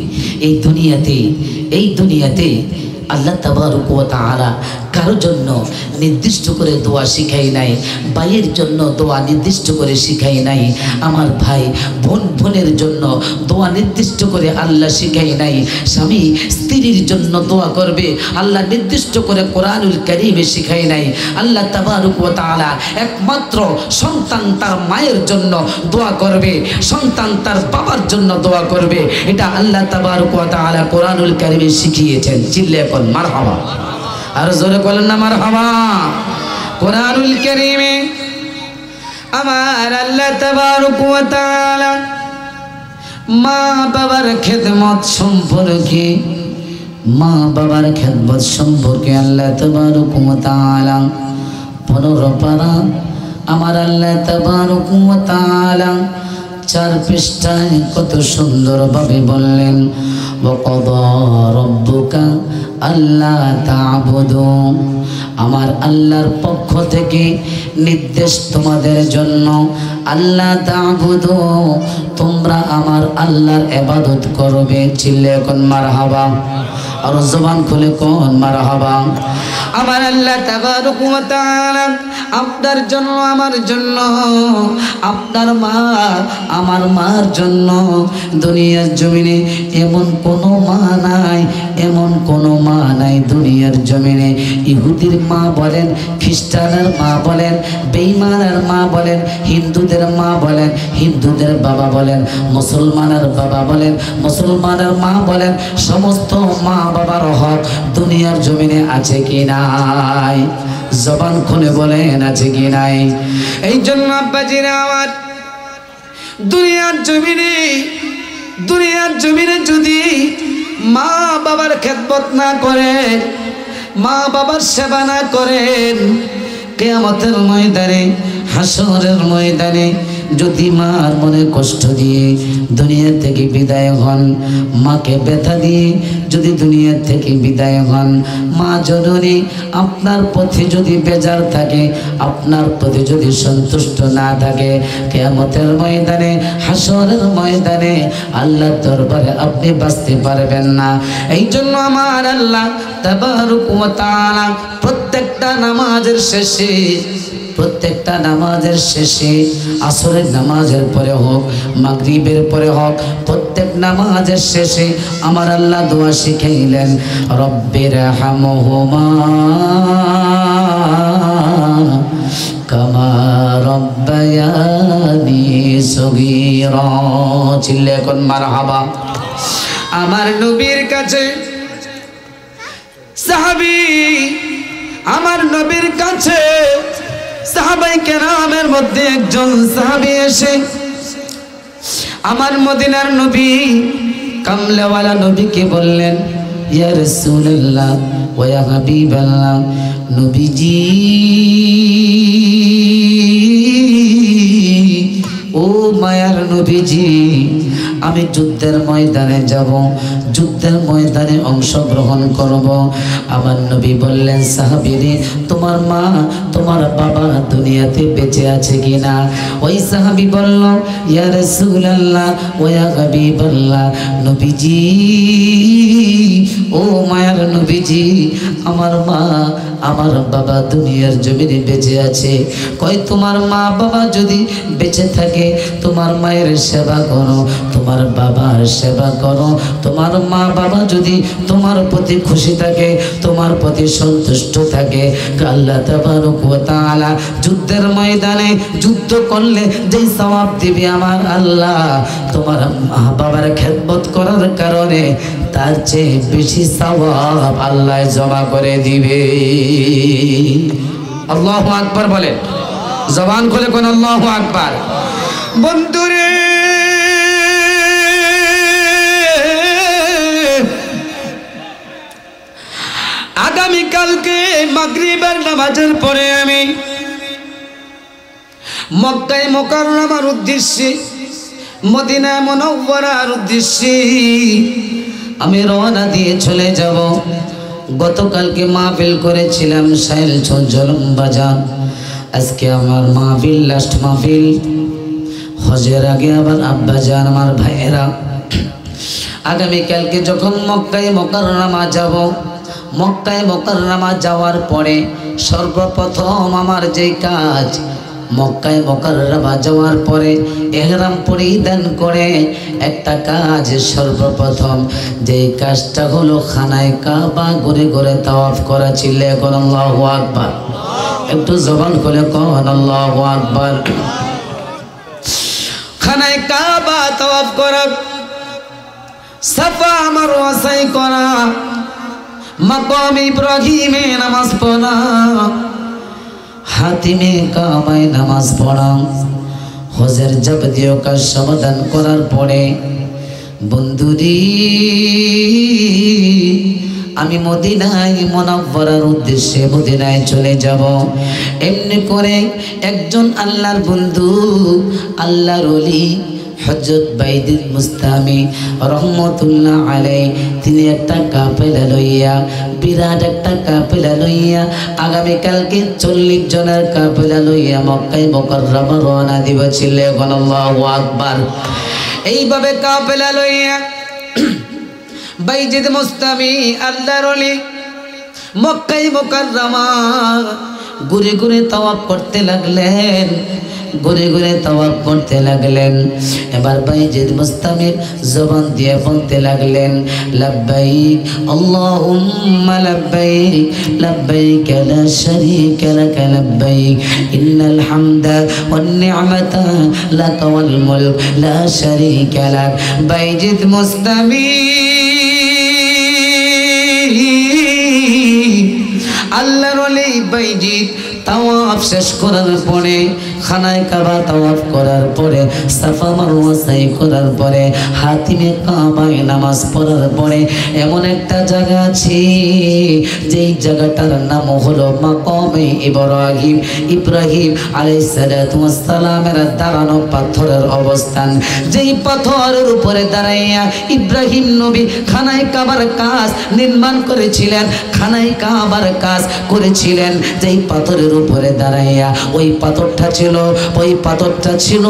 এই দুনিয়াতে আল্লাহ তাবারক ওয়া তাআলা কারোর জন্য নির্দিষ্ট করে দোয়া শিখাই নাই, ভাইয়ের জন্য দোয়া নির্দিষ্ট করে শিখাই নাই, আমার ভাই বোনের জন্য দোয়া নির্দিষ্ট করে আল্লাহ শিখাই নাই, স্বামী স্ত্রীর জন্য দোয়া করবে আল্লাহ নির্দিষ্ট করে কোরআনুল কারীমে শিখাই নাই। আল্লাহ তাবারক ওয়া তাআলা একমাত্র সন্তান তার মায়ের জন্য দোয়া করবে, সন্তান তার বাবার জন্য দোয়া করবে, এটা আল্লাহ তাবারক ওয়া তাআলা কোরআনুল কারীমে শিখিয়েছেন। চিল্লে এখন মারহাবা, আর জোরে বলেন না মারহাবা। কোরআনুল কারীমে আমার আল্লাহ তাবারক ওয়া তাআলা মা বাবার খেদমত সম্পর্কে আল্লাহ তাবারক ওয়া তাআলা 15 পারা আমার আল্লাহ তাবারক ওয়া তাআলা 4 পৃষ্ঠায় কত সুন্দরভাবে বললেন, ওয়াকাদা রাব্বুকা আল্লা তা'বুদু, আমার আল্লাহর পক্ষ থেকে নির্দেশ তোমাদের জন্য, আল্লা তা'বুদু, তোমরা আমার আল্লাহর ইবাদত করবে। চিল্লে এখন মারহাবা, আর জবান খুলে কোন মারহাবা। আমার আল্লাহ তাবারক ওয়া তাআলা আপনার জন্য, আমার জন্য, আপনার মা আমার মার জন্য দুনিয়ার জমিনে এমন কোনো মা নাই দুনিয়ার জমিনে। ইহুদির মা বলেন, খ্রিস্টানের মা বলেন, বেঈমানের মা বলেন, হিন্দুদের মা বলেন, হিন্দুদের বাবা বলেন, মুসলমানের বাবা বলেন, মুসলমানের মা বলেন, সমস্ত মা বাবার হক দুনিয়ার জমিনে আছে কি নাই? জবান খুলে বলেন আছে কি নাই? এই জন্য আব্বাজিরা আমার দুনিয়ার জমিনে যদি মা বাবার খেদমত না করেন, মা বাবার সেবা না করেন, কিয়ামতের ময়দানে, হাসরের ময়দানে যদি মার মনে কষ্ট দিয়ে দুনিয়া থেকে বিদায় হন, মাকে ব্যথা দিয়ে যদি দুনিয়া থেকে বিদায় হন, মা জননী আপনার পথে যদি বেজার থাকে, আপনার প্রতি যদি সন্তুষ্ট না থাকে, কিয়ামতের ময়দানে, হাসরের ময়দানে আল্লাহর দরবারে আপনি বাঁচতে পারবেন না। এই জন্য আমার আল্লাহ তাবারক ওয়া তাআলা প্রত্যেকটা নামাজের শেষে, আসরের নামাজের পরে হোক, মাগরিবের পরে হোক, প্রত্যেক নামাজের শেষে আমার আল্লাহ দোয়া শিখাইলেন, রব্বির হামহুমা কামা রব্বায়ানি সগীরা। চিল্লে এখন মারহাবা। আমার নবীর কাছে সাহাবী, আমার নবীর কাছে সাহাবায়ে কেরামের মধ্যে একজন সাহাবী এসে আমার মদিনার নবী, কামলাওয়ালা নবীকে বললেন, ইয়া রাসূলুল্লাহ ওয়া ইয়া হাবিবাল্লাহ, নবীজি ও মায়ার নবীজি, আমি যুদ্ধের ময়দানে যাব, যুদ্ধের ময়দানে অংশগ্রহণ করব। আমার নবী বললেন, সাহাবীরে তোমার মা তোমার বাবা দুনিয়াতে বেঁচে আছে কিনা? ওই সাহাবী বলল, ইয়া রাসূলুল্লাহ ওয়া ইয়া হাবিবাল্লাহ, নবীজি ও মায়ার নবীজি, আমার মা আমার বাবা দুনিয়ার জমিনে বেঁচে আছে। কয় তোমার মা বাবা যদি বেঁচে থাকে, তোমার মায়ের সেবা করো, তোমার বাবার সেবা করো। তোমার মা বাবা যদি তোমার প্রতি খুশি থাকে, তোমার প্রতি সন্তুষ্ট থাকে, আল্লাহ তাবারক ওয়া তাআলা যুদ্ধের ময়দানে যুদ্ধ করলে যেই সওয়াব দিবে আমার আল্লাহ, তোমার মা বাবার খেদমত করার কারণে তার চেয়ে বেশি সওয়াব আল্লাহ জমা করে দিবে। আল্লাহু আকবার বলেন, জবান খুলে কোন আল্লাহু আকবার। বন্ধুরে আগামীকালকে মাগরিবের নামাজের পরে আমি মক্কায়ে মুকাররমার উদ্দেশ্যে, মদিনা মুনাওয়ারার উদ্দেশ্যে আমি রওনা দিয়ে চলে যাব। গতকালকে মাহফিল করেছিলাম সাইল বাজার, আজকে আমার মাহফিল লাস্ট মাহফিল। হজের আগে আবার আব্বাজান আমার ভাইয়েরা আগামীকালকে যখন মক্কায় মুকাররমা যাব, মক্কায় মুকাররমা যাওয়ার পরে সর্বপ্রথম আমার যে কাজ, মক্কায় মুকাররমা যাওয়ার পরে ইহরাম পরিধান করে একটা কাজ, সর্বপ্রথম যে কাজটা হলো খানায় কাবা ঘুরে ঘুরে তাওয়াফ করা। চিল্লে কোন আল্লাহু আকবার, একটু জবান খুলে কোন আল্লাহু আকবার। খানায় কাবা তাওয়াফ করা, সাফা মারওয়া সাই করা, মাকাম ইব্রাহিমে নামাজ পড়া, হাতিমে কাবায় নামাজ পড়া, হজের যাবতীয় কাজ সমাধান করার পরে বন্ধুরি আমি মদিনায় মুনাওয়ারার উদ্দেশ্যে মদিনায় চলে যাব। এমনি করে একজন আল্লাহর বন্ধু, আল্লাহর ওলি হযরত বাইজিদ মুস্তামি রহমতুল্লাহ আলাইহি, তিনি একটা কাফেলা লইয়া, বিরাট একটা কাফেলা লইয়া আগামীকালকে 40 জনের কাফেলা লইয়া মক্কায় মুকাররমা রওনা দিব। চিল্লে আল্লাহু আকবার। এইভাবে কাফেলা লইয়া বাইজিদ মুস্তামি আল্লাহর ওলি মক্কায় মুকাররমা ঘুরে ঘুরে তাওয়াফ করতে লাগলেন, ঘুরে ঘুরে তাওয়াফ করতে লাগলেন। এবার বাইজিদ মুস্তামির জবান দিয়ে বলতে লাগলেন, লাব্বাইক আল্লাহুম্মা লাব্বাইক, লাব্বাইক লা শারীকা লাক লাব্বাইক, ইন্নাল হামদা ওয়ান নি'মাতা লাকা ওয়াল মুলক লা শারীকা লাক। বাইজিদ মুস্তামি আল্লাহর ওলি বাইজিদ তাওয়াফ শেষ করার পরে, খানায় কাবা তাওয়াফ করার পরে, সাফা মারওয়া সাই করার পরে, হাতিমে কাবায় নামাজ পড়ার পরে এমন একটা জায়গা আছে যেই জায়গাটার নাম হলো মাকামে ইব্রাহিম। ইব্রাহিম আলাইহিস সালাতু ওয়াস সালামের দাঁড়ানো পাথরের অবস্থান, যেই পাথরের উপরে দাঁড়াইয়া ইব্রাহিম নবী খানায় কাবার কাজ নির্মাণ করেছিলেন, খানায় কাবার কাজ করেছিলেন। যেই পাথরের উপরে দাঁড়াইয়া, ওই পাথরটা ছিল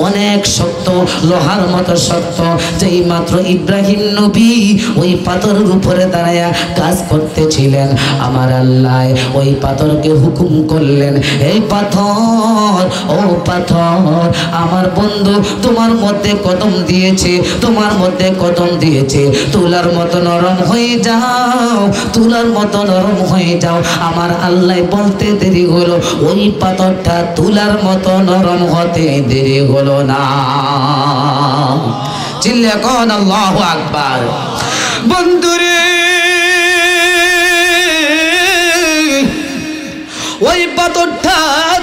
অনেক শক্ত, লোহার মতো শক্ত। যেই মাত্র ইব্রাহিম নবী ওই পাথরের উপরে দাঁড়াইয়া কাজ করতেছিলেন, আমার আল্লাহ ওই পাথরকে হুকুম করলেন, এই পাথর, ও পাথর, আমার বন্ধু তোমার মধ্যে কদম দিয়েছে, তোমার মধ্যে কদম দিয়েছে, তুলার মতো নরম হয়ে যাও, তুলার মতো নরম হয়ে যাও। আমার আল্লাহ বলতে দেরি হলো, ওই পাথরটা তুলার মতো নরম হতে দেরি হলো না। চিল্লে কোন আল্লাহু আকবার। বন্ধুরে ওই পাথরটা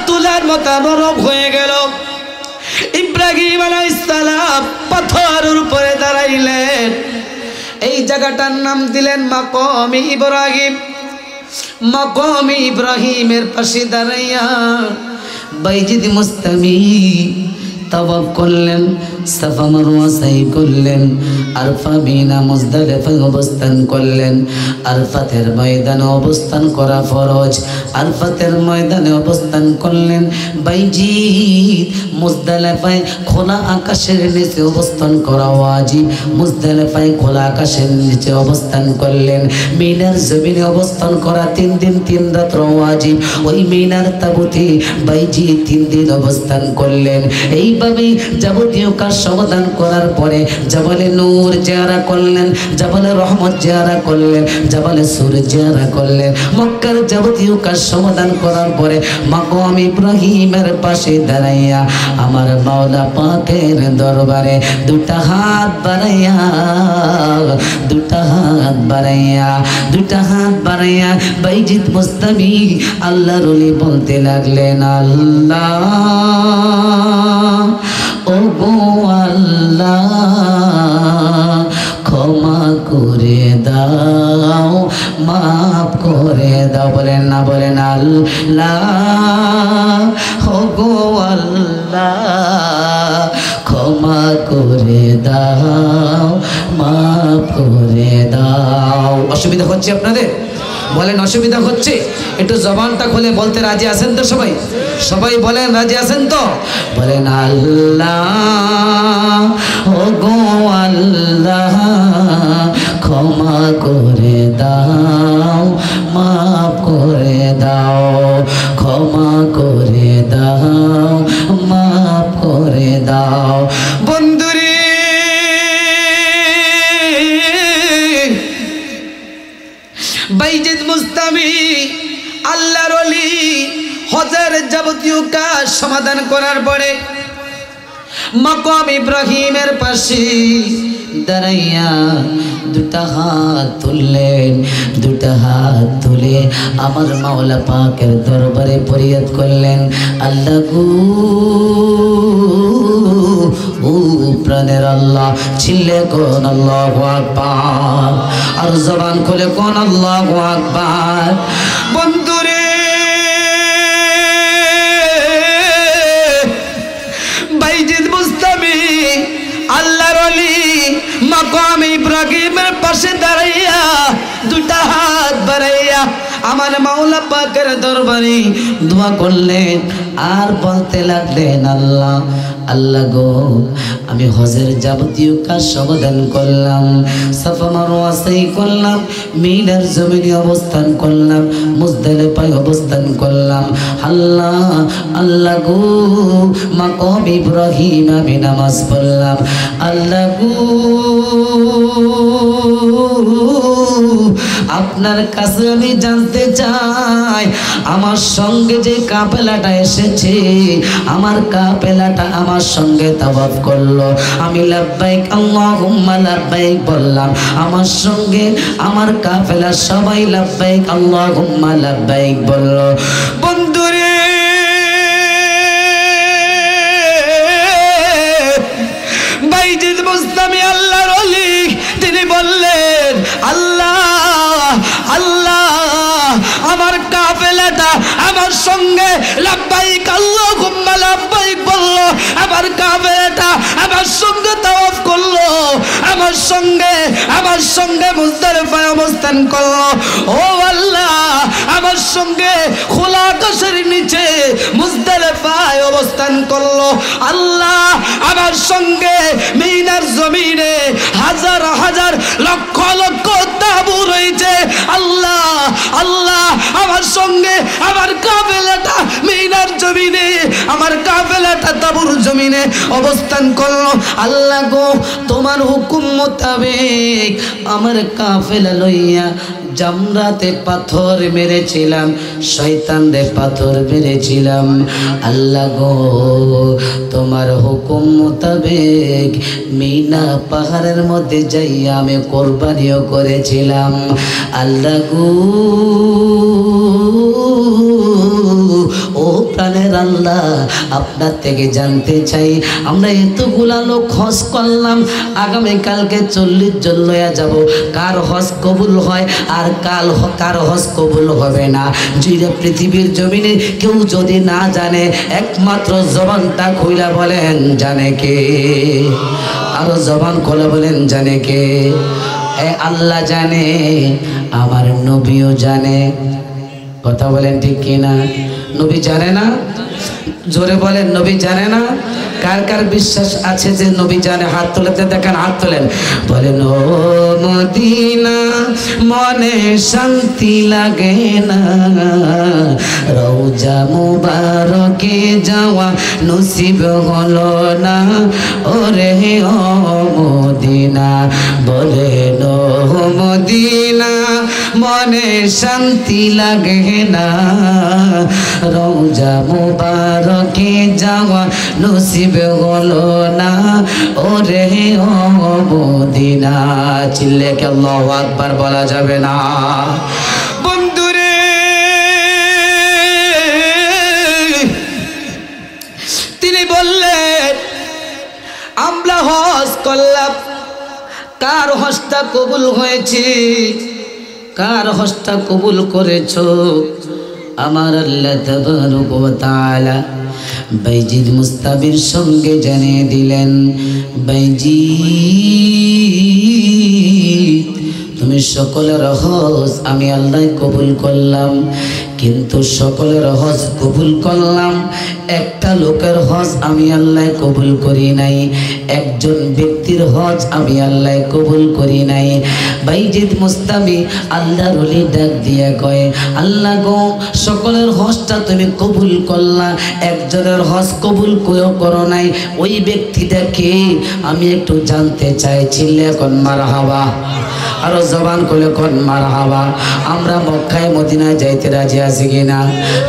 তুলার মতো নরম হয়ে গেল। ইব্রাহিম আলাইহিস সালাম পাথরের উপরে দাঁড়াইলেন, এই জায়গাটার নাম দিলেন মাকামে ইব্রাহিম। মাকামে ইব্রাহিমের পাশে দাঁড়াইয়া বাইজিদ মুস্তামি তাওয়াফ করলেন, সাফা মারওয়া সাই করলেন, আরফা মিনা মুজদালিফায় অবস্থান করলেন। আরফাতের ময়দানে অবস্থান করা ফরজ, আরফাতের ময়দানে অবস্থান করলেন। বাইজিদ মুজদালিফায় খোলা আকাশের নিচে অবস্থান করা ওয়াজিব, মুজদালিফায় খোলা আকাশের নিচে অবস্থান করলেন। মিনার জমিনে অবস্থান করা 3 দিন 3 রাত ওয়াজিব, ওই মিনার তাবুতে বাইজিদ 3 দিন অবস্থান করলেন। এইভাবে যাবতীয় কাজ সমাধান করার পরে জাবালে নূর জিয়ারা করলেন, জাবালে রহমত জিয়ারা করলেন, জাবালে সুর জিয়ারা করলেন। মক্কার যাবতীয় কাজ সমাধান করার পরে মাকাম ইব্রাহিমের পাশে দাঁড়াইয়া আমার মাওলা পাকের দরবারে দুটা হাত বাড়াইয়া, দুটা হাত বাড়াইয়া, দুটা হাত বাড়াইয়া বাইজিদ মুস্তামি আল্লাহর ওলি বলতে লাগলেন, আল্লাহ ও গো আল্লাহ ক্ষমা করে দাও, মাফ করে দাও। বলেন না, বলেন আল্লাহ ও গো আল্লাহ ক্ষমা করে দাও, মাফ করে দাও। অসুবিধা হচ্ছে আপনাদের? বলেন অসুবিধা হচ্ছে? একটু জবানটা খুলে বলতে রাজি আছেন তো সবাই? সবাই বলেন, রাজি আছেন তো? বলেন আল্লাহ, ও গো আল্লাহ, ক্ষমা করে দাও, মাফ করে দাও, ক্ষমা করে দাও, মাফ করে দাও। বন্ধুরে বাইজিদ মুস্তামি আল্লাহর ওলি হজের যাবতীয় কাজ সমাধান করার পরে মাকাম ইব্রাহিমের পাশে দাঁড়াইয়া দুটা হাত তুললেন। দুটা হাত তুলে আমার মাওলা পাকের দরবারে ফরিয়াদ করলেন, আল্লাহ গো, ও প্রাণের আল্লাহ, চিল্লে কোন আল্লাহু আকবার, আর জবান খুলে কোন আল্লাহু আকবার। বন্ধুরে বাইজিদ মুস্তামি আল্লাহর ওলি মাকাম ইব্রাহিমের পাশে দাঁড়াইয়া দুটা হাত বাড়াইয়া আমার মাওলা পাকের দরবারে দোয়া করলেন আর বলতে লাগলেন, আল্লাহ, আল্লাহ গো, আমি হজের যাবতীয় কাজ সমাধান করলাম, সাফা মারওয়া সাই করলাম, মিনার জমিনে অবস্থান করলাম, মুজদালিফায় অবস্থান করলাম। আল্লাহ, আল্লাহ গো, মাকাম ইব্রাহিম আমি নামাজ পড়লাম। আল্লাহ গো, আপনার কাছে আমি জানতে চাই, আমার সঙ্গে যে কাফেলাটা এসেছে, আমার কাফেলাটা আমার সঙ্গে তাওয়াফ করলো, আমি লাব্বাইক আল্লাহুম্মা লাব্বাইক বললাম, আমার সঙ্গে আমার কাফেলা সবাই লাব্বাইক আল্লাহুম্মা লাব্বাইক বললো। বন্ধুরে বাইজিদ মুস্তামি আল্লাহর ওলি তিনি বললেন, আল্লাহ, আল্লাহ, আমার কাফেলাটা আমার সঙ্গে লাব্বাইক আল্লাহুম্মা লাব্বাইক বললো, আমার কাফেলাটা আমার সঙ্গে তাওয়াফ করলো, আমার সঙ্গে মুজদালিফায় অবস্থান করলো। ও আল্লাহ, আমার সঙ্গে খোলা আকাশের নিচে মুজদালিফায় অবস্থান করলো। আল্লাহ, আমার সঙ্গে মিনার জমিনে হাজার হাজার লক্ষ লক্ষ তাবু রয়েছে। আল্লাহ, আল্লাহ, আমার সঙ্গে আমার কাফেলাটা মিনার জমিনে, আমার কাফেলাটা তাবুর জমিনে অবস্থান করলো। আল্লাহ গো, তোমার হুকুম মোতাবেক আমার কাফেলা লইয়া জামরাতে পাথর মেরেছিলাম, শয়তানরে পাথর মেরেছিলাম। আল্লাহ গো, তোমার হুকুম মোতাবেক মিনা পাহাড়ের মধ্যে যাইয়া আমি কোরবানিও করেছিলাম। আল্লাহ গো, ও প্রাণের আল্লাহ, আপনার থেকে জানতে চাই, আমরা এতগুলা লোক হজ করলাম, আগামীকালকে 40 জন লইয়া যাব, কার হজ কবুল হয় আর কার হজ কবুল হবে না, যেটা পৃথিবীর জমিনে কেউ যদি না জানে, একমাত্র জবানটা খুইলা বলেন জানে কে? আরো জবান খুলে বলেন জানে কে? আল্লাহ জানে, আমার নবীও জানে। কথা বলেন ঠিক কিনা? নবী জানে না? জোরে বলেন, নবী জানে না? কার কার বিশ্বাস আছে যে নবী জানে? হাত তুলতে দেখেন, হাত তোলেন। বলেন, ও মদিনা মনে শান্তি লাগে না, রওজা মুবারকে যাওয়া নসিব হলো না, ওরে ও মদিনা। বলেন, ও মদিনা মনে শান্তি লাগে না, রওজা মুবারকে যাওয়া নসিব হলো না, ওরে ও মদিনা। চিল্লে কে আল্লাহু আকবার বলা যাবে না? বন্ধুরে তিনি বললেন, আমরা হজ করলাম, কার হজটা কবুল হয়েছে, কার হজটা কবুল করেছো? আমার আল্লাহ তাবারক ওয়া তাআলা বাইজিদ মুস্তাবির সঙ্গে জানিয়ে দিলেন, বাইজিদ, তুমি সকলের হজ আমি আল্লাহ কবুল করলাম, কিন্তু সকলের হজ কবুল করলাম, একটা লোকের হজ আমি আল্লাহ কবুল করি নাই, একজন ব্যক্তির হজ আমি আল্লাহ কবুল করি নাই। বাইজিদ মুস্তামি আল্লাহর ওলি ডাক দিয়া কয়, আল্লাহ গো সকলের হজটা তুমি কবুল করলা, একজনের হজ কবুল করো নাই, ওই ব্যক্তিটাকে আমি একটু জানতে চাইছিলে। এখন মারহাবা, আরো জবান করলে কোন মারহাবা। আমরা মক্কায় মদিনায় যাইতে রাজি আছি কিনা?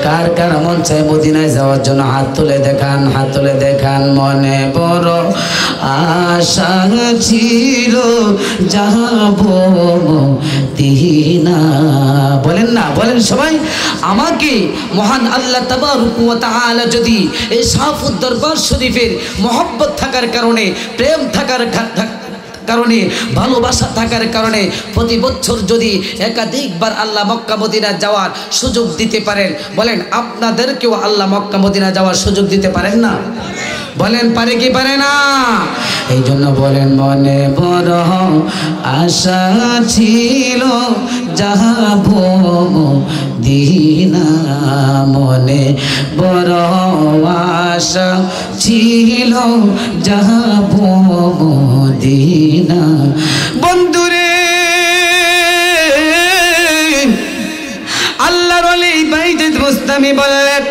কার কার মন চায় মদিনায় যাওয়ার জন্য হাত তুলে দেখান, হাত তুলে দেখান। মনে বড় আশা ছিল যাব মদিনা, বলেন না, বলেন সবাই। আমাকে মহান আল্লাহ তাবারক ওয়া তাআলা যদি এই শাহফুদ দরবার শরীফের মহব্বত থাকার কারণে, প্রেম থাকার কারণে, ভালোবাসা থাকার কারণে প্রতি বছর যদি একাধিকবার আল্লাহ মক্কা মদিনা যাওয়ার সুযোগ দিতে পারেন, বলেন আপনাদেরকেও আল্লাহ মক্কা মদিনা যাওয়ার সুযোগ দিতে পারেন না? বলেন পারে কি পারে না? এই জন্য বলেন মনে বড় আশা ছিল যাব মদিনা, মনে বড় আশা ছিল যাব মদিনা। বন্ধুরে আল্লাহর ওলি বাইজিদ মুস্তামি বললেন,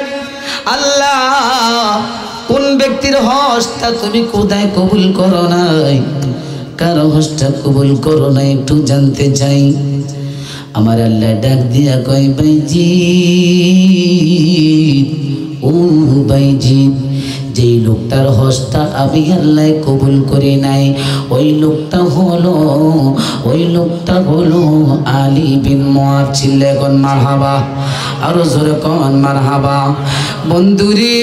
আল্লাহ কোন ব্যক্তির হজটা তুমি কোথায় কবুল করো নাই, কারো হজটা কবুল করো নাই একটু জানতে চাই। আমার আল্লাহ ডাক দিয়া কয়, বাইজিদ, ও বাইজিদ, যেই লোকটার হজটা আমি আল্লাহ কবুল করি নাই, ওই লোকটা হলো আলী বিন মুআদ। চিল্লে কোন মারহাবা, আরো জোরে কোন মারহাবা। বন্ধুরে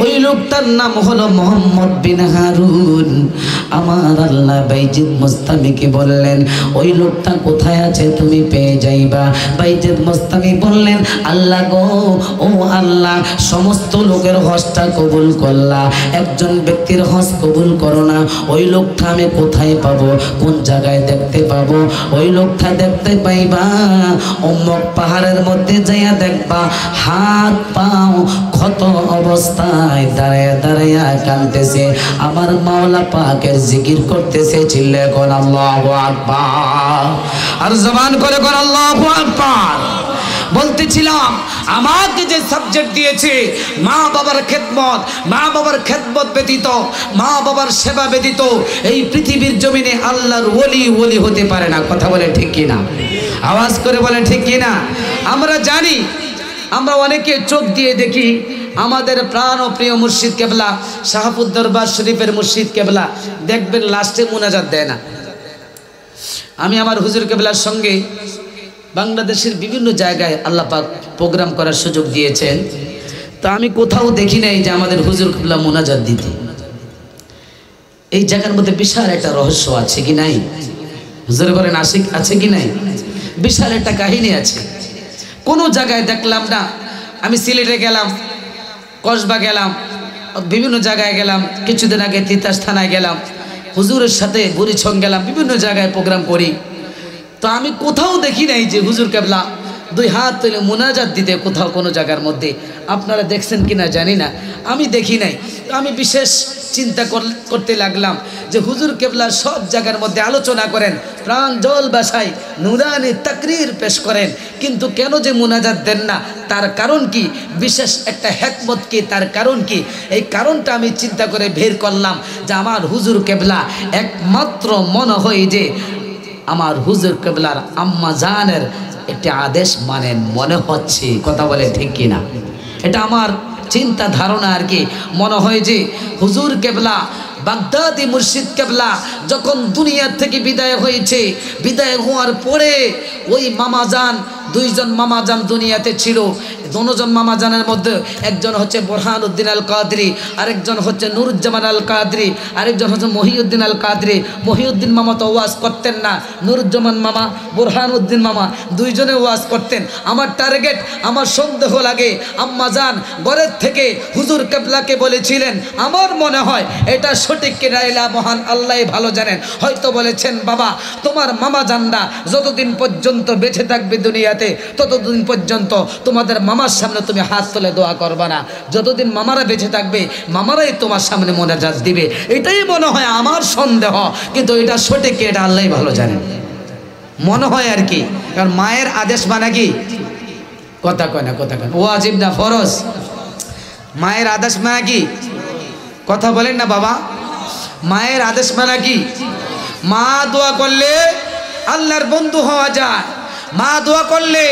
ওই লোকটার নাম হলো মোহাম্মদ বিন হারুন। আমার আল্লাহ বাইজিদ মুস্তামিকে বললেন, ওই লোকটা কোথায় আছে তুমি পেয়ে যাইবা। বাইজিদ মুস্তামি বললেন, আল্লাহ গো, ও আল্লাহ, সমস্ত লোকের হজটা কবুল করলা, একজন ব্যক্তির হজ কবুল করো না, ওই লোকটা আমি কোথায় পাবো, কোন জায়গায় দেখতে পাবো? ওই লোকটা দেখতে পাইবা অমুক পাহাড়ের মধ্যে যাইয়া দেখবা, হাত পাও ক্ষত অবস্থায় দাঁড়ায় দাঁড়ায় কাঁদতেছে, আমার মাওলা পাকের জিকির করতেছে। চিল্লে কোন আল্লাহু আকবার, আর জবান করে কোন আল্লাহু আকবার। বলতেছিলাম আমাকে যে সাবজেক্ট দিয়েছে মা বাবার খেদমত, মা বাবার খেদমত ব্যতীত, মা বাবার সেবা ব্যতীত এই পৃথিবীর জমিনে আল্লাহর ওলি হতে পারে না। কথা বলে ঠিক কিনা? আওয়াজ করে বলে ঠিক কিনা? আমরা জানি, আমরা অনেকে চোখ দিয়ে দেখি, আমাদের প্রাণ ও প্রিয় মুর্শিদ কেবলা শাহফুদ দরবার শরীফের মুর্শিদ কেবলা দেখবেন লাস্টে মুনাজাত দেয় না। আমি আমার হুজুর কেবলার সঙ্গে বাংলাদেশের বিভিন্ন জায়গায় আল্লাহ পাক প্রোগ্রাম করার সুযোগ দিয়েছেন, তো আমি কোথাও দেখি নাই যে আমাদের হুজুর কেবলা মুনাজাত দিতে। এই জায়গার মধ্যে বিশাল একটা রহস্য আছে কি নাই? হুজুর বলেন আছে কি নাই? বিশাল একটা কাহিনী আছে। কোনো জায়গায় দেখলাম না। আমি সিলেটে গেলাম, কসবা গেলাম, বিভিন্ন জায়গায় গেলাম, কিছুদিন আগে তিতাস থানায় গেলাম, হুজুরের সাথে বুড়িছং গেলাম, বিভিন্ন জায়গায় প্রোগ্রাম করি, তো আমি কোথাও দেখি নাই যে হুজুর কেবলা দুই হাত তুলে মুনাজাত দিতে কোথাও কোনো জায়গার মধ্যে। আপনারা দেখছেন কিনা জানি না, আমি দেখি নাই। তো আমি বিশেষ চিন্তা করতে লাগলাম যে হুজুর কেবলা সব জায়গার মধ্যে আলোচনা করেন, প্রাণ জল বাসায় নুরানি তাকরীর পেশ করেন, কিন্তু কেন যে মুনাজাত দেন না, তার কারণ কি? বিশেষ একটা হিকমত কি? তার কারণ কি? এই কারণটা আমি চিন্তা করে বের করলাম যে আমার হুজুর কেবলা একমাত্র মনে হয় যে আমার হুজুর কেবলার আম্মা জানের একটি আদেশ মানেন মনে হচ্ছে। কথা বলে ঠিক কিনা? এটা আমার চিন্তা ধারণা আর কি। মনে হয় যে হুজুর কেবলা বাগদাদি মুর্শিদ কেবলা যখন দুনিয়া থেকে বিদায় হয়েছে, বিদায় হওয়ার পরে ওই মামাজান, দুইজন মামাজান দুনিয়াতে ছিল, দুজন মামা জানের মধ্যে একজন হচ্ছে বোরহানউদ্দিন আল কাদরি, আরেকজন হচ্ছে নুরুজ্জামান আল কাদরি, আরেকজন হচ্ছে মহিউদ্দিন আল কাদরি। মহিউদ্দিন মামা তো ওয়াজ করতেন না, নুরুজ্জামান মামা, বোরহানউদ্দিন মামা দুইজনে ওয়াজ করতেন। আমার টার্গেট, আমার সন্দেহ লাগে আম্মা জান ঘরের থেকে হুজুর কেবলাকে বলেছিলেন, আমার মনে হয় এটা সঠিক কিনা এলা মহান আল্লাহ ভালো জানেন, হয়তো বলেছেন বাবা তোমার মামা জানরা যতদিন পর্যন্ত বেঁচে থাকবে দুনিয়াতে ততদিন পর্যন্ত তোমাদের মামার সামনে তুমি হাত তুলে দোয়া করবা না, যতদিন মামারা বেঁচে থাকবে মামারাই তোমার সামনে মোনাজাত দিবে। এটাই মনে হয় আমার সন্দেহ, কিন্তু এটা সঠিক এটা আল্লাহ ভালো জানেন, মনে হয় আর কি। কারণ মায়ের আদেশ মানে কি, কথা কয় না, কথা কয় না, ওয়াজিব না ফরজ। মায়ের আদেশ মানে কি, কথা বলেন না বাবা, মায়ের আদেশ মানে কি? মা দোয়া করলে আল্লাহর বন্ধু হওয়া যায়, মা দোয়া করলে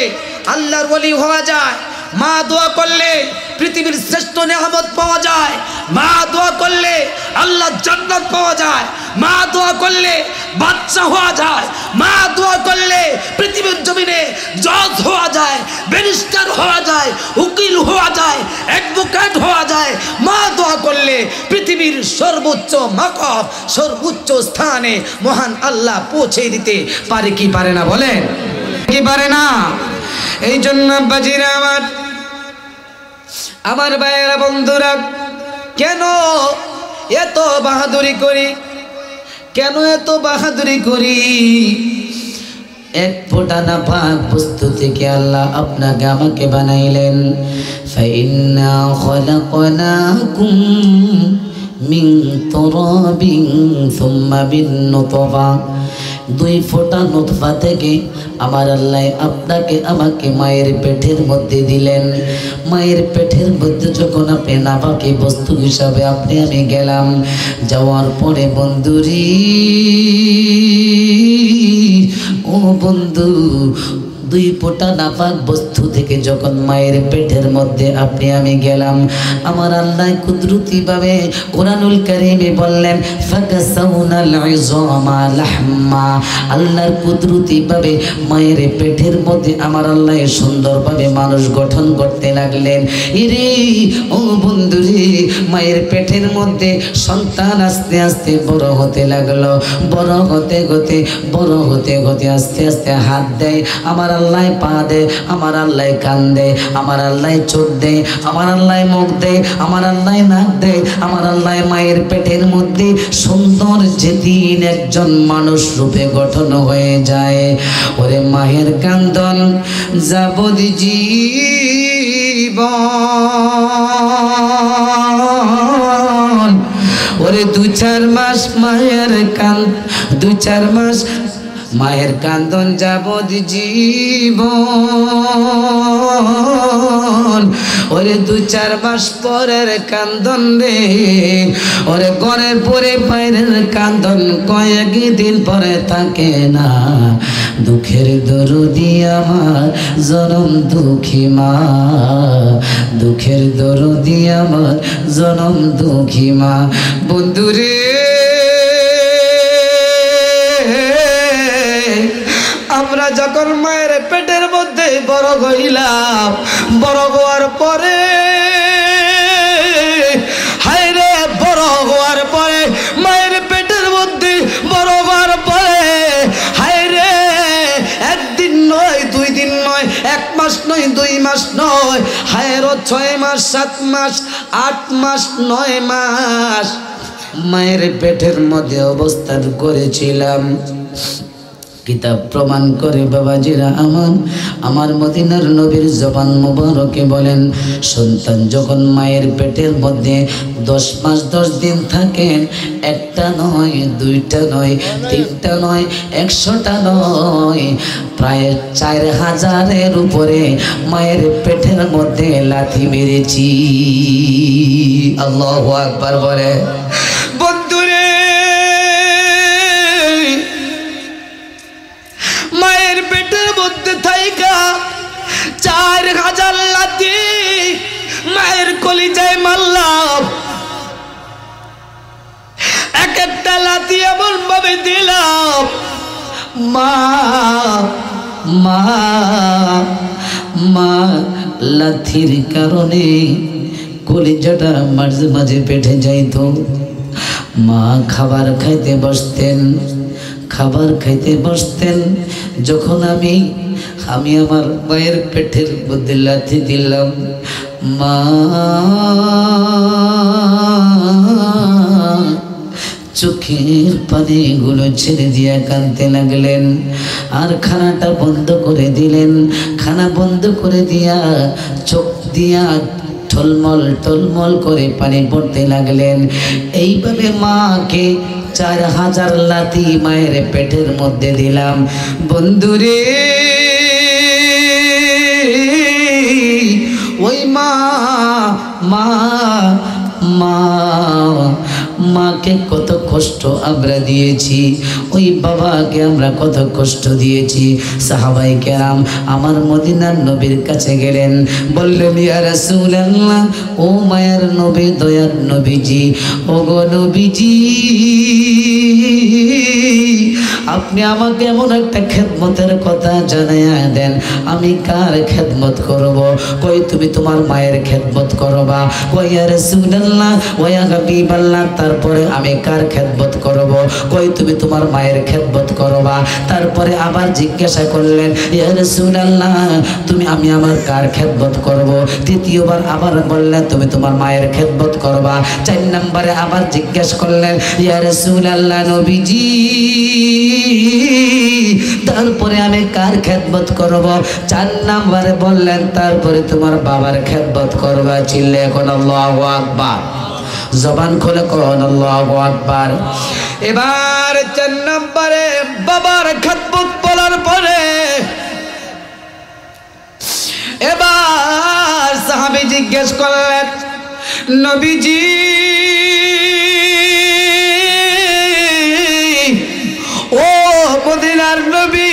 আল্লাহর ওলি হওয়া যায়, মা দোয়া করলে পৃথিবীর শ্রেষ্ঠ নেয়ামত পাওয়া যায়, মা দোয়া করলে আল্লাহর জান্নাত পাওয়া যায়, মা দোয়া করলে বাদশা হওয়া যায়, মা দোয়া করলে পৃথিবীর জমিনে জজ হওয়া যায়, ব্যারিস্টার হওয়া যায়, উকিল হওয়া যায়, অ্যাডভোকেট হওয়া যায়। মা দোয়া করলে পৃথিবীর সর্বোচ্চ মাকাম, সর্বোচ্চ স্থানে মহান আল্লাহ পৌঁছে দিতে পারে কি পারে না, বলেন কি পারে না? এই জন্য বাজিরা আমার ভাইয়েরা বন্ধুরা, কেন এত বাহাদুরি করি, কেন এত বাহাদুরি করি? এক ফোঁটা নাপাক বস্তু থেকে আল্লাহ আপনাকে আমাকে বানাইলেন। ফাইন্না খলাকনাকুম মিন তুরাবিন সুম্মা বিন নুতফা, দুই ফোঁটা নুতফা থেকে আমার আল্লাহ আপনাকে আমাকে মায়ের পেটের মধ্যে দিলেন। মায়ের পেটের মধ্যে যখন আপনি নাপাকি বস্তু হিসাবে আপনি আমি গেলাম, যাওয়ার পরে বন্ধুরি, ও বন্ধু, দুই ফোঁটা নাপাক বস্তু থেকে যখন মায়ের পেটের মধ্যে আপনি আমি গেলাম, আমার আল্লাহ কুদরতি ভাবে কোরআনুল কারীমে বললেন ফাকাসাউনাল ইযামা লাহমা, আল্লাহর কুদরতি ভাবে মায়ের পেটের মধ্যে আমার আল্লাহ সুন্দরভাবে মানুষ গঠন করতে লাগলেন। ইরে ও বন্ধুরে, মায়ের পেটের মধ্যে সন্তান আস্তে আস্তে বড় হতে লাগলো, বড় হতে হতে বড় হতে হতে আস্তে আস্তে হাত দেয় আমার আল্লাহ, পা দেয় আমার আল্লাহ, কান দেয় আমার আল্লাহ, চোখ দেয় আমার আল্লাহ, মুখ দেয় আমার আল্লাহ, নাক দেয় আমার আল্লাহ। মায়ের পেটের মধ্যে সুন্দর যেদিন একজন মানুষ রূপে গঠন হয়ে যায়, ওরে মায়ের কান্দন যাবদি জীবন, ওরে 2-4 মাস মায়ের কান, 2-4 মাস মায়ের কান্দন যাবদি জীবন, ওরে 2-4 মাস পরের কান্দন রে, ওরে ঘরের পরে বাইরের কান্দন কয়েকদিন পরে থাকে না। দুঃখের দরদি আমার জনম দুঃখী মা, দুঃখের দরদি আমার জনম দুঃখী মা। বন্ধুরে, আমরা যখন মায়ের পেটের মধ্যে বড় হইলাম, বড় হওয়ার পরে, হায় রে, বড় হওয়ার পরে মায়ের পেটের মধ্যে বড় হওয়ার পরে, হায় রে, একদিন নয় 2 দিন নয়, 1 মাস নয় 2 মাস নয়, হায় রে, 6 মাস 7 মাস 8 মাস 9 মাস মায়ের পেটের মধ্যে অবস্থান করেছিলাম। কিতাব প্রমাণ করে বাবাজিরা আমার মদিনার নবীর জবান মুবারকে বলেন, সন্তান যখন মায়ের পেটের মধ্যে 10 মাস 10 দিন থাকেন, 1টা নয় 2টা নয় 3টা নয় 100টা নয়, প্রায় 4000-এর উপরে মায়ের পেটের মধ্যে লাথি মেরেছি। আল্লাহু আকবার বলে। বন্ধুরে, মায়ের পেটের মধ্যে থাইকা 4000 লাথি মায়ের কলিজায় মারলাম। এক একটা লাথি এমন ভাবে দিলাম, মা মা মা লাথির কারণে কলিজাটা মাঝে মাঝে পেটে যাইত। মা খাবার খাইতে বসতেন, যখন আমি আমার মায়ের পেটের মধ্যে লাথি দিলাম, মা চোখের পানিগুলো ছেড়ে দিয়া কাঁদতে লাগলেন। আর খানাটা বন্ধ করে দিলেন। খানা বন্ধ করে দিয়া চোখ দিয়া টলমল করে পানি পড়তে লাগলেন। এইভাবে মাকে 4000 লাথি মায়ের পেটের মধ্যে দিলাম। বন্ধুরে, ওই মাকে কত কষ্ট আমরা দিয়েছি, ওই বাবাকে আমরা কত কষ্ট দিয়েছি। সাহাবায়ে কেরাম আমার মদিনার নবীর কাছে গেলেন, বললেন ইয়া রাসূলুল্লাহ, ও মায়ের নবী, দয়ার নবীজি, ওগো নবীজি, আপনি আমাকে এমন একটা খেদমতের কথা জানাইয়া দেন, আমি কার খেদমত করব? কই তুমি তোমার মায়ের খেদমত করবা। কই ইয়া রাসূলুল্লাহ ওয়া ইয়া হাবিবাল্লাহ, তারপরে আমি কার খেদমত করব? কই তুমি তোমার মায়ের খেদমত করবা। তারপরে আবার জিজ্ঞাসা করলেন, ইয়া রাসূলুল্লাহ আমি আমার কার খেদমত করব? তৃতীয়বার আবার বললেন, তুমি তোমার মায়ের খেদমত করবা। 4 নম্বরে আবার জিজ্ঞাসা করলেন, ইয়া রাসূলুল্লাহ নবীজি, তারপরে আমি কার খেদমত করব? 4 নম্বরে বললেন, তারপরে তোমার বাবার খেদমত করবা। চিল্লে এখন আল্লাহু আকবার, জবান খুলে কোন আল্লাহু আকবার। এবার 4 নম্বরে বাবার খেদমত বলার পরে এবার সাহাবী জিজ্ঞেস করলেন, নবীজি, ও মদিনার নবী,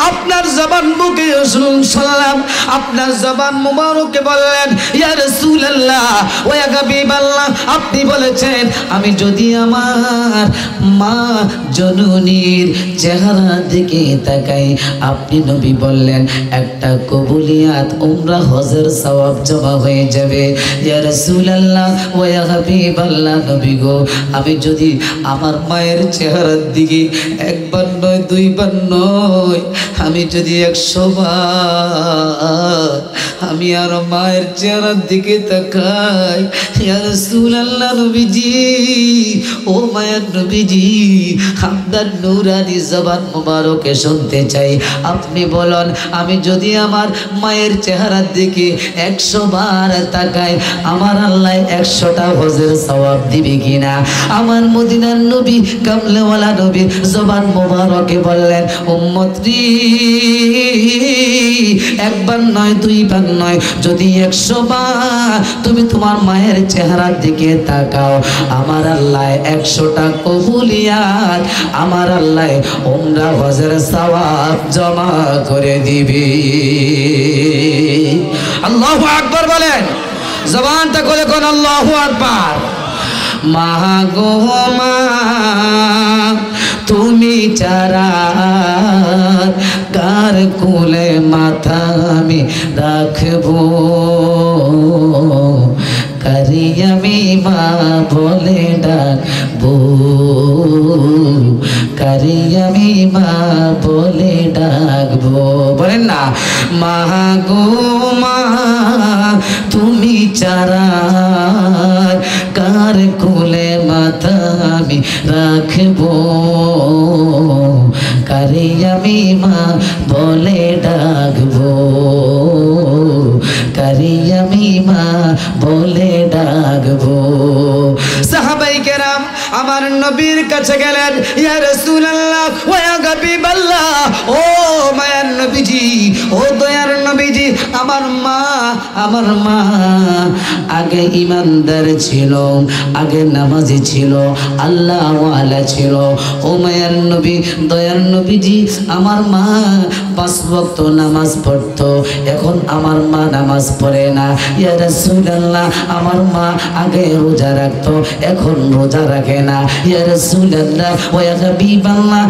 আপনার জবান মুখে শুনলাম, আপনার জবান মুবারকে বললেন, ইয়া রাসূলুল্লাহ ওয়া ইয়া হাবিবাল্লাহ, আপনি বলেছেন আমি যদি আমার মা জননীর চেহারার দিকে তাকাই, আপনি নবী বললেন একটা কবুলিয়াত উমরা হজের সওয়াব জমা হয়ে যাবে। ইয়া রাসূলুল্লাহ ওয়া ইয়া হাবিবাল্লাহ, নবী গো, আমি যদি আমার মায়ের চেহারার দিকে একবার নয়, দুইবার নয়, আমি যদি 100 বার আমি আর মায়ের চেহারার দিকে তাকাই, ইয়া রাসূলুল্লাহ নবীজি, ও মায়ের নবীজি, আপনার নূরানি জবান মুবারকে শুনতে চাই, আপনি বলুন, আমি যদি আমার মায়ের চেহারার দিকে 100 বার তাকাই, আমার আল্লাহ 100টা হজের সওয়াব দিবে কিনা? আমার মদিনার নবী কামলেওয়ালা নবী জবান মুবারকে বললেন, উম্মতরি, একবার নয়, দুইবার নয়, যদি 100 বার তুমি তোমার মায়ের চেহারার দিকে তাকাও, আমার আল্লাহ 100টা কবুলিয়াত, আমার আল্লাহ উমরা হজের সওয়াব জমা করে দিবে। আল্লাহু আকবার বলেন, জবানটা খুলে কোন আল্লাহু আকবার। মা গো মা, তুমি ছাড়া কার কোলে মাথা আমি রাখবো? কারি আমি মা বলে ডাকবো, কারি আমি মা বলে ডাকবো। বলেন না, মা গো মা, তুমি ছাড়া কার কোলে মাথা আমি রাখবো? কারে আমি মা বলে ডাকবো, কারে আমি মা বলে ডাকবো। সাহাবায়ে কেরাম আমার নবীর কাছে গেলেন, ইয়া রাসূলুল্লাহ ওয়া ইয়া হাবিবাল্লাহ, ও মায়ার নবীজি, ও দয়ার নবীজি, আমার মা আমার মা আগে ইমানদার ছিল, আগে নামাজি ছিল, আল্লাহ ওয়ালা ছিল। ও মায়ার নবী, দয়ার নবীজি, আমার মা 5 ওয়াক্ত নামাজ পড়তো, এখন আমার মা নামাজ পড়ে না। ইয়া রাসূলুল্লাহ, আমার মা আগে রোজা রাখতো, এখন রোজা রাখে না। ইয়া রাসূলুল্লাহ ওয়া ইয়া হাবিবাল্লাহ,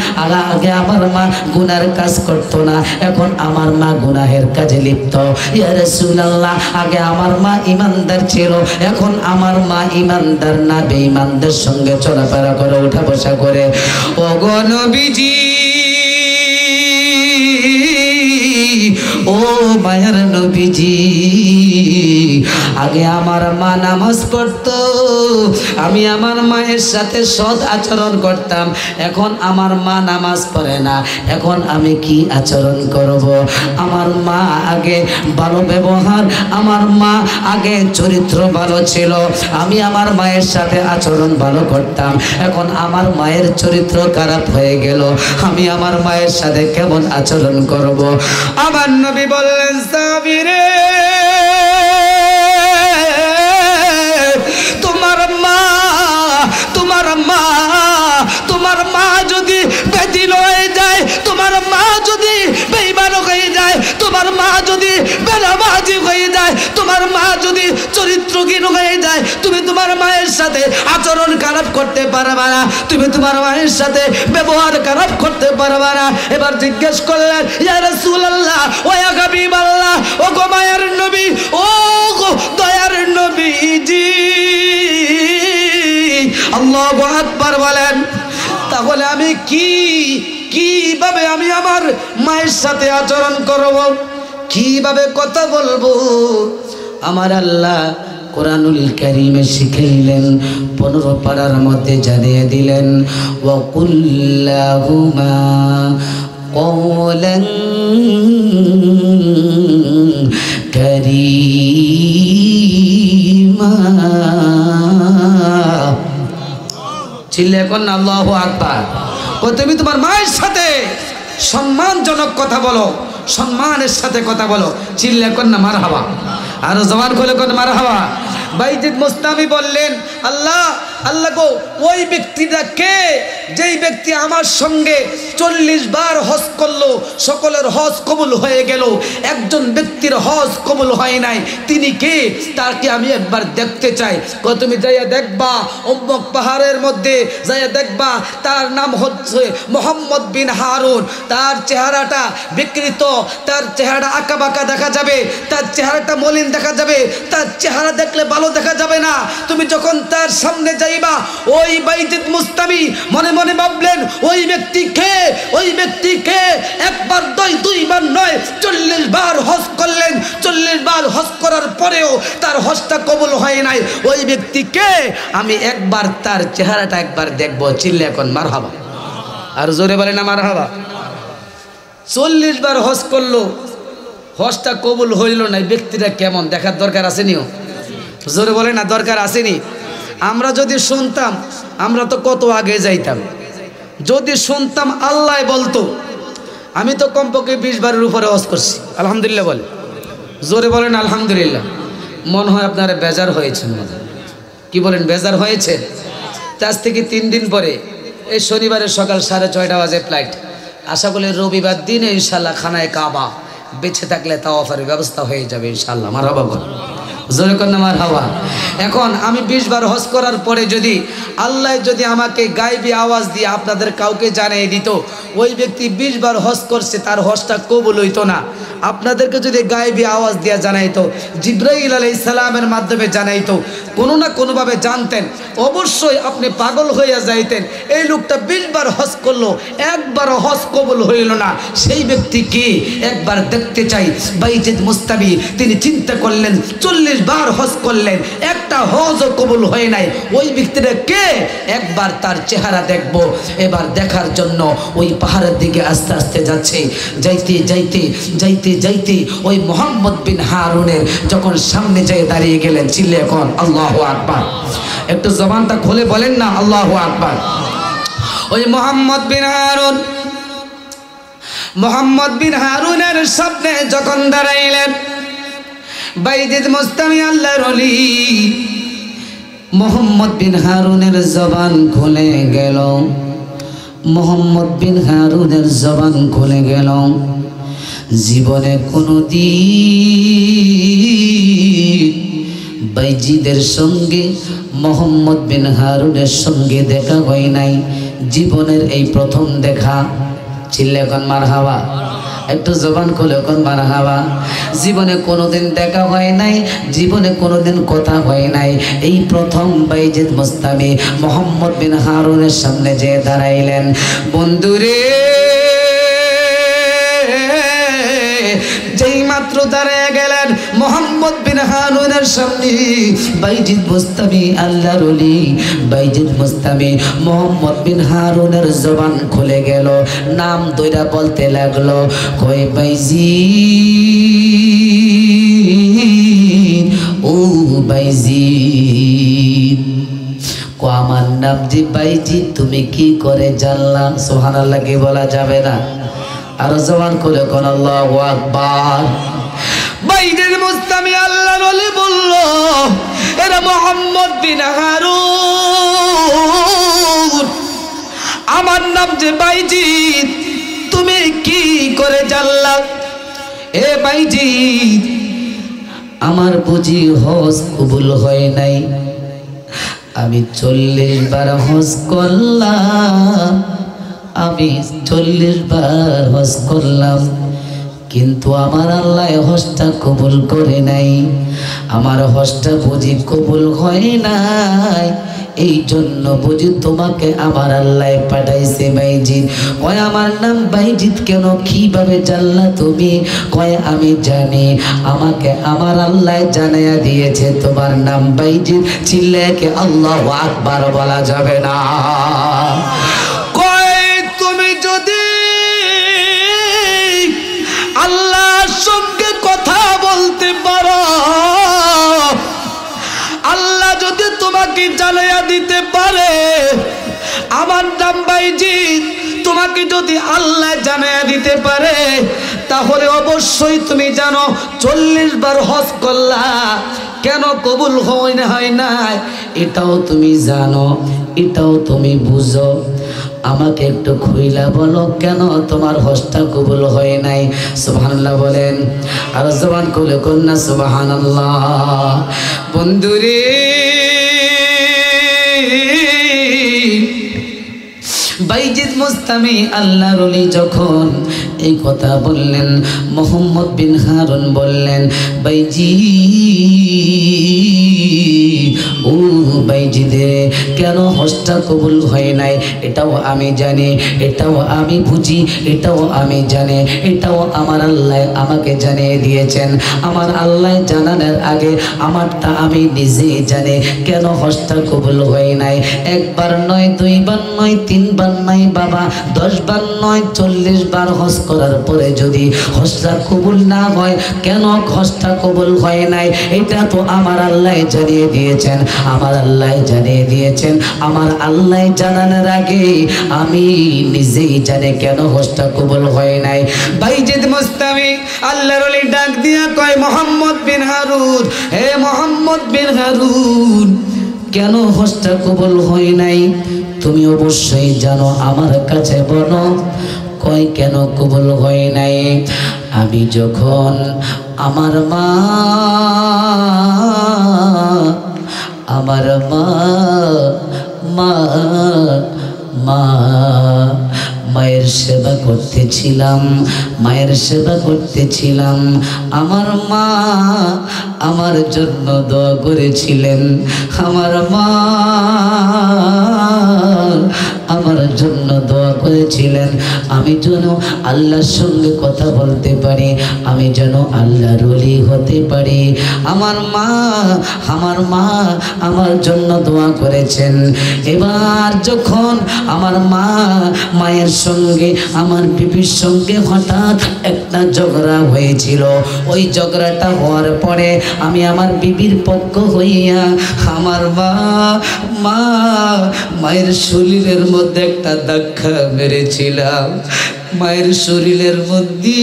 আগে আমার মা গুনার কাজ করতো না, এখন আমার মা গুনাহের কাজে লিপ্ত। ইয়া রাসূলুল্লাহ, আগে আমার মা ইমানদার ছিল, এখন আমার মা ইমানদার না, বেঈমানদের সঙ্গে চলাফেরা করে, উঠা বসা করে। ও গো নবীজি, ও মায়ার নবীজি, আগে আমার মা নামাজ পড়তো, আমি আমার মায়ের সাথে সৎ আচরণ করতাম, এখন আমার মা নামাজ পড়ে না, এখন আমি কি আচরণ করব? আমার মা আগে ভালো ব্যবহার, আমার মা আগে চরিত্র ভালো ছিল, আমি আমার মায়ের সাথে আচরণ ভালো করতাম, এখন আমার মায়ের চরিত্র খারাপ হয়ে গেল, আমি আমার মায়ের সাথে কেমন আচরণ করব? আমার নবী বললেন, সাবিরে, তোমার মা যদি বেদিন হয়ে যায়, তোমার মা যদি বেঈমান হয়ে যায়, তোমার মা যদি বেনামাজি হয়ে যায়, তোমার মা যদি চরিত্রহীন হয়ে যায়, তুমি তোমার মায়ের সাথে আচরণ খারাপ করতে পারবে না, তুমি তোমার মায়ের সাথে ব্যবহার খারাপ করতে পারবে না। এবার জিজ্ঞেস করলেন, ইয়া রাসূলুল্লাহ ওয়া ইয়া হাবিবাল্লাহ, ও গো মায়ের নবী, ও গো দয়ার নবীজি, আল্লাহু আকবার বলেন, তাহলে আমি কিভাবে আমি আমার মায়ের সাথে আচরণ করব, কিভাবে কথা বলবো? আমার আল্লাহ কোরআনুল কারীমে শিখাইলেন, 15 পারার মধ্যে জানিয়ে দিলেন, ওয়া কুল্লাহুমা কওলান কারীমা। চিল্লে কোন আল্লাহু আকবার। ও তুমি তোমার মায়ের সাথে সম্মানজনক কথা বলো, সম্মানের সাথে কথা বলো, চিল্লে কোন না মারহাবা, আরো জবান খুলে কোন মারহাবা। বাইজিদ মুস্তামি বললেন, আল্লাহ গো, ওই ব্যক্তিটা কে যেই ব্যক্তি আমার সঙ্গে 40 বার হজ করলো, সকলের হজ কবুল হয়ে গেল, একজন ব্যক্তির হজ কবুল হয় নাই, তিনি কে? তাকে আমি একবার দেখতে চাই। তুমি যাইয়া দেখবা, অম্মক পাহাড়ের মধ্যে যাইয়া দেখবা, তার নাম হচ্ছে মোহাম্মদ বিন হারুন, তার চেহারাটা বিকৃত, তার চেহারা আঁকা বাঁকা দেখা যাবে, তার চেহারাটা মলিন দেখা যাবে, তার চেহারা দেখলে ভালো দেখা যাবে না। তুমি যখন তার সামনে যাইবা, ওই বাইজিদ মুস্তামি মনে মনে ভাবলেন, ওই ব্যক্তি কে? ওই ব্যক্তি কে? একবার নয়, 2 বার নয়, 40 বার হজ করলেন, 40 বার হজ করার পরেও তার হজটা কবুল হয় নাই, ওই ব্যক্তি কে? আমি একবার তার চেহারাটা একবার দেখবো। চিল্লে এখন মারহাবা, আর জোরে বলে না মারহাবা। 40 বার হজ করলো, হজটা কবুল হইল না, ব্যক্তিটা কেমন দেখার দরকার আসেনিও? জোরে বলে না, দরকার আসেনি? আমরা যদি শুনতাম, আমরা তো কত আগে যাইতাম। যদি শুনতাম আল্লাহ বলতো, আমি তো কমপক্ষে 20 বারের উপরে হজ করছি, আলহামদুলিল্লাহ বলে, জোরে বলেন আলহামদুলিল্লাহ। মনে হয় আপনারা বেজার হয়েছেন, কি বলেন, বেজার হয়েছে? আজ থেকে 3 দিন পরে, এই শনিবারের সকাল 6:30 বাজে ফ্লাইট, আশা করি রবিবার দিনে ইনশাল্লাহ খানায় কাবা, বেঁচে থাকলে তাওয়াফের ব্যবস্থা হয়ে যাবে ইনশাল্লাহ। মারহাবা বল, জোরে কন্যা মারহাবা। এখন আমি 20 বার হজ করার পরে যদি আল্লাহ যদি আমাকে গায়েবী আওয়াজ দিয়ে আপনাদের কাউকে জানিয়ে দিত, ওই ব্যক্তি 20 বার হজ করছে, তার হজটা কবুল হইতো না, আপনাদেরকে যদি গায়েবী আওয়াজ দিয়ে জানাইতো, জিবরাইল আলাইহিস সালামের মাধ্যমে জানাইতো, কোনো না কোনোভাবে জানতেন, অবশ্যই আপনি পাগল হইয়া যাইতেন। এই লোকটা 20 বার হজ করলো, একবারও হজ কবুল হইল না, সেই ব্যক্তি কি? একবার দেখতে চাই। বাইজিদ মুস্তামি তিনি চিন্তা করলেন, 40 বার হজ করলেন, একটা হজও কবুল হয় নাই, ওই ব্যক্তিটা কে? একবার তার চেহারা দেখব। এবার দেখার জন্য ওই পাহাড়ের দিকে আস্তে আস্তে যাচ্ছে, যাইতে যাইতে যাইতে যাইতে ওই মোহাম্মদ বিন হারুনের যখন সামনে যেয়ে দাঁড়িয়ে গেলেন, চিল্লে এখন আল্লাহু আকবার। একটু জবানটা খুলে বলেন না আল্লাহু আকবার। ওই মোহাম্মদ বিন হারুনের সামনে যখন দাঁড়াইলেন, বাইজিদ মুস্তামি আল্লাহর ওলি মোহাম্মদ বিন হারুনের জবান খুলে গেল, মোহাম্মদ বিন হারুনের জবান খুলে গেল। জীবনে কোনোদিন বাইজিদের সঙ্গে মোহাম্মদ বিন হারুনের সঙ্গে দেখা হয় নাই, জীবনের এই প্রথম দেখা। চিল্লে এখন মারহাবা, একটু জবান খুলে এখন মারহাবা। জীবনে কোনোদিন দেখা হয় নাই, জীবনে কোনোদিন কথা হয় নাই, এই প্রথম বাইজিদ মুস্তামি মোহাম্মদ বিন হারুনের সামনে যে দাঁড়াইলেন। বন্ধুরে যেই মাত্র দাঁড়িয়ে গেলেন মোহাম্মদ বিন হারুনের সামনে, বাইজিদ মুস্তামি আল্লাহর ওলি বাইজিদ মুস্তামি মোহাম্মদ বিন হারুনের জবান খুলে গেল, নাম দইরা বলতে লাগলো, কই বাইজিদ, ও বাইজিদ, কো আমার নাম যে বাইজিদ, তুমি কি করে জানলা? সুবহানাল্লাহ কি বলা যাবে না? আর জবান খুলে কোন আল্লাহু আকবার। বাইজিদ মুস্তামি আল্লাহর ওলি বলল, এরা মোহাম্মদ বিন হারুন, আমার নাম যে বাইজিদ, তুমি কি করে জানলা? এ বাইজিদ, আমার বুঝি হজ কবুল হয় নাই, আমি 40 বার হজ করলাম, আমি 40 বার হজ করলাম, কিন্তু আমার আল্লাহ হজটা কবুল করে নাই, আমার হজটা বুঝি কবুল হয় নাই, এই জন্য বুঝি তোমাকে আমার আল্লাহ পাঠাইছে। বাইজিদ কয়, আমার নাম বাইজিদ কেন, কিভাবে জানলা তুমি? কয়, আমি জানি, আমাকে আমার আল্লাহ জানাইয়া দিয়েছে তোমার নাম বাইজিদ। চিল্লাকে আল্লাহু আকবার বলা যাবে না। আল্লাহর সঙ্গে কথা বলতে পারো, আল্লাহ যদি তোমাকে জানাইয়া দিতে পারে আমার নাম বাইজিদ, তোমাকে যদি আল্লাহ জানাইয়া দিতে পারে, তাহলে অবশ্যই তুমি জানো 40 বার হজ করলা, কেন কবুল হয় না এটাও তুমি জানো, এটাও তুমি বুঝো। আমাকে একটু খুইলা বলো, কেন তোমার হজটা কবুল হয় নাই? সুবহানাল্লাহ বলেন, আর জবান খুলে কন্যা সুবহানাল্লাহ। বন্ধুরে বাইজিদ মুস্তামি আল্লাহর ওলি যখন এই কথা বললেন, মোহাম্মদ বিন হারুন বললেন, বাইজিদ, ও বাইজিদে, কেন হজটা কবুল হয় নাই? এটাও আমি জানি, এটাও আমি বুঝি, এটাও আমি জানি, এটাও আমার আল্লাহ আমাকে জানিয়ে দিয়েছেন। আমার আল্লাহ জানানোর আগে আমারটা আমি নিজেই জানি, কেন হজটা কবুল হয় নাই। 1 বার নয়, 2 বার নয়, 3 বার নয় বাবা, 10 বার নয়, 40 বার হজ করার পরে যদি হজটা কবুল না হয়, কেন হজটা কবুল হয় নাই? এটা তো আমার আল্লাহ জানিয়ে দিয়েছেন, আমার আল্লাহ জানিয়ে দিয়েছেন। আমার আল্লাহ জানানোর আগে আমি নিজেই জানি কেন হজটা কবুল হয় নাই। বাইজিদ মুস্তামি আল্লাহর ওলি ডাক দিয়া কয়, মোহাম্মদ বিন হারুন, হে মোহাম্মদ বিন হারুন, কেন হজটা কবুল হয় নাই? তুমি অবশ্যই জানো, আমার কাছে বলো। কয়, কেন কবুল হয় নাই? আমি যখন আমার মা মায়ের সেবা করতেছিলাম, আমার মা আমার জন্য দোয়া করেছিলেন, আমার মা আমার জন্য দোয়া করেছিলেন, আমি যেন আল্লাহর সঙ্গে কথা বলতে পারি, আমি যেন আল্লাহর ওলি হতে পারি। আমার মা আমার জন্য দোয়া করেছেন। এবার যখন আমার মায়ের সঙ্গে আমার বিবির সঙ্গে হঠাৎ একটা ঝগড়া হয়েছিল, ওই ঝগড়াটা হওয়ার পরে আমি আমার বিবির পক্ষ হইয়া আমার মায়ের শরীরের মধ্যে একটা ধাক্কা মেরেছিলাম। মায়ের শরীরের মধ্যে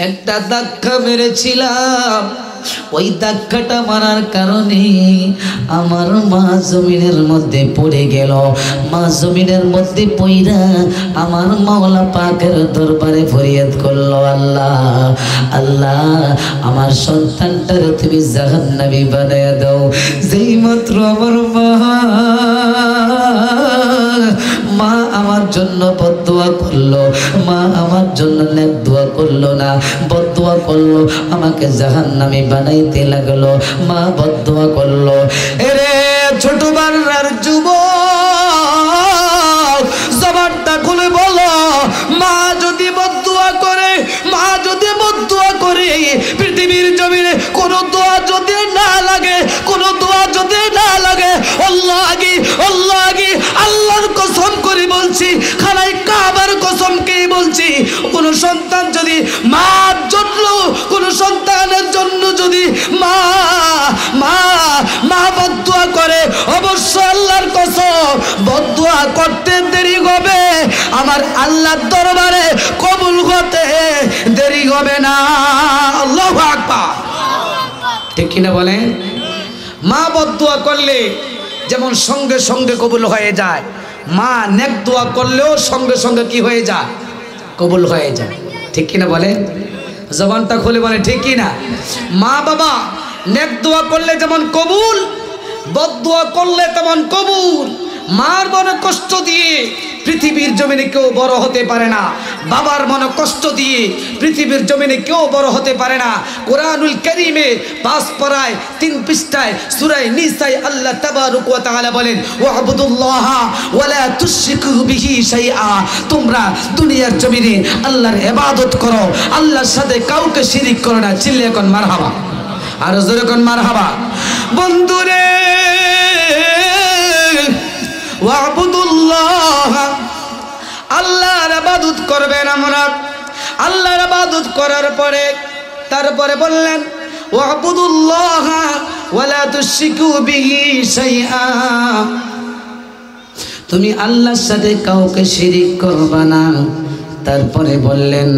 একটা ধাক্কা মেরেছিলাম। ওই ধাক্কাটা মারার কারণে আমার মা জমিনের মধ্যে পড়ে গেল। মা জমিনের মধ্যে পইরা আমার মাওলা পাকের দরবারে ফরিয়াদ করলো, আল্লাহ আল্লাহ আমার সন্তানটারে তুমি জাহান্নামী বানায়া দাও। যেই মাত্র আমার মা আমার জন্য বদদোয়া করলো, মা আমার জন্য নেক দোয়া করলো না, বদদোয়া করলো, আমাকে জাহান্নামী বানাইতে লাগলো। মা বদদোয়া করলো। এরে ছোট বান্নার যুবক, জবানটা খুলে বলো, মা যদি বদদোয়া করে, মা যদি বদদোয়া করে, পৃথিবীর জমিনে কোনো দোয়া যদি না লাগে, কোনো দোয়া যদি না লাগে, আল্লাহর কসম করে বলছি, খানায় কাবার কসম কে বলছি, কোন সন্তান যদি মার জন্য, কোন সন্তানের জন্য যদি মা বদদোয়া করে, অবশ্যই আল্লাহর কসম বদদোয়া করতে দেরি হবে, আমার আল্লাহর দরবারে কবুল হতে দেরি হবে না। আল্লাহু আকবার। ঠিক কিনা বলেন? মা বদদোয়া করলে যেমন সঙ্গে সঙ্গে কবুল হয়ে যায়, মা নেক দোয়া করলেও সঙ্গে সঙ্গে কি হয়ে যায়? কবুল হয়ে যায়। ঠিক কিনা বলেন? জবানটা খুলে বলে ঠিক কিনা? মা বাবা নেক দোয়া করলে যেমন কবুল, বদদোয়া করলে তেমন কবুল। মার মনে কষ্ট দিয়ে পৃথিবীর জমিনে কেউ বড় হতে পারে না, বাবার মনে কষ্ট দিয়ে পৃথিবীর জমিনে কেউ বড় হতে পারে না। কোরআনুল কারীমে 5 পারায় 3 পৃষ্ঠায় সূরা নিসায় আল্লাহ তাবারক ওয়া তাআলা বলেন, ওয়াবুদুল্লাহা ওয়ালা তুশরিকু বিহি শাইআ, তোমরা দুনিয়ার জমিনে আল্লাহর ইবাদত করো, আল্লাহর সাথে কাউকে শিরিক করো না। চিল্লে এখন মারহাবা, আর জোরে কোন মারহাবা। বন্ধুরে ওয়াবুদুল্লাহ, আল্লাহর ইবাদত করবেন আমরা। আল্লাহর ইবাদত করার পরে তারপরে বললেন ওয়াবুদুল্লাহ ওয়ালা তুশরিকু বিহি শাইআ, তুমি আল্লাহর সাথে কাউকে শিরিক করবে না। তারপরে বললেন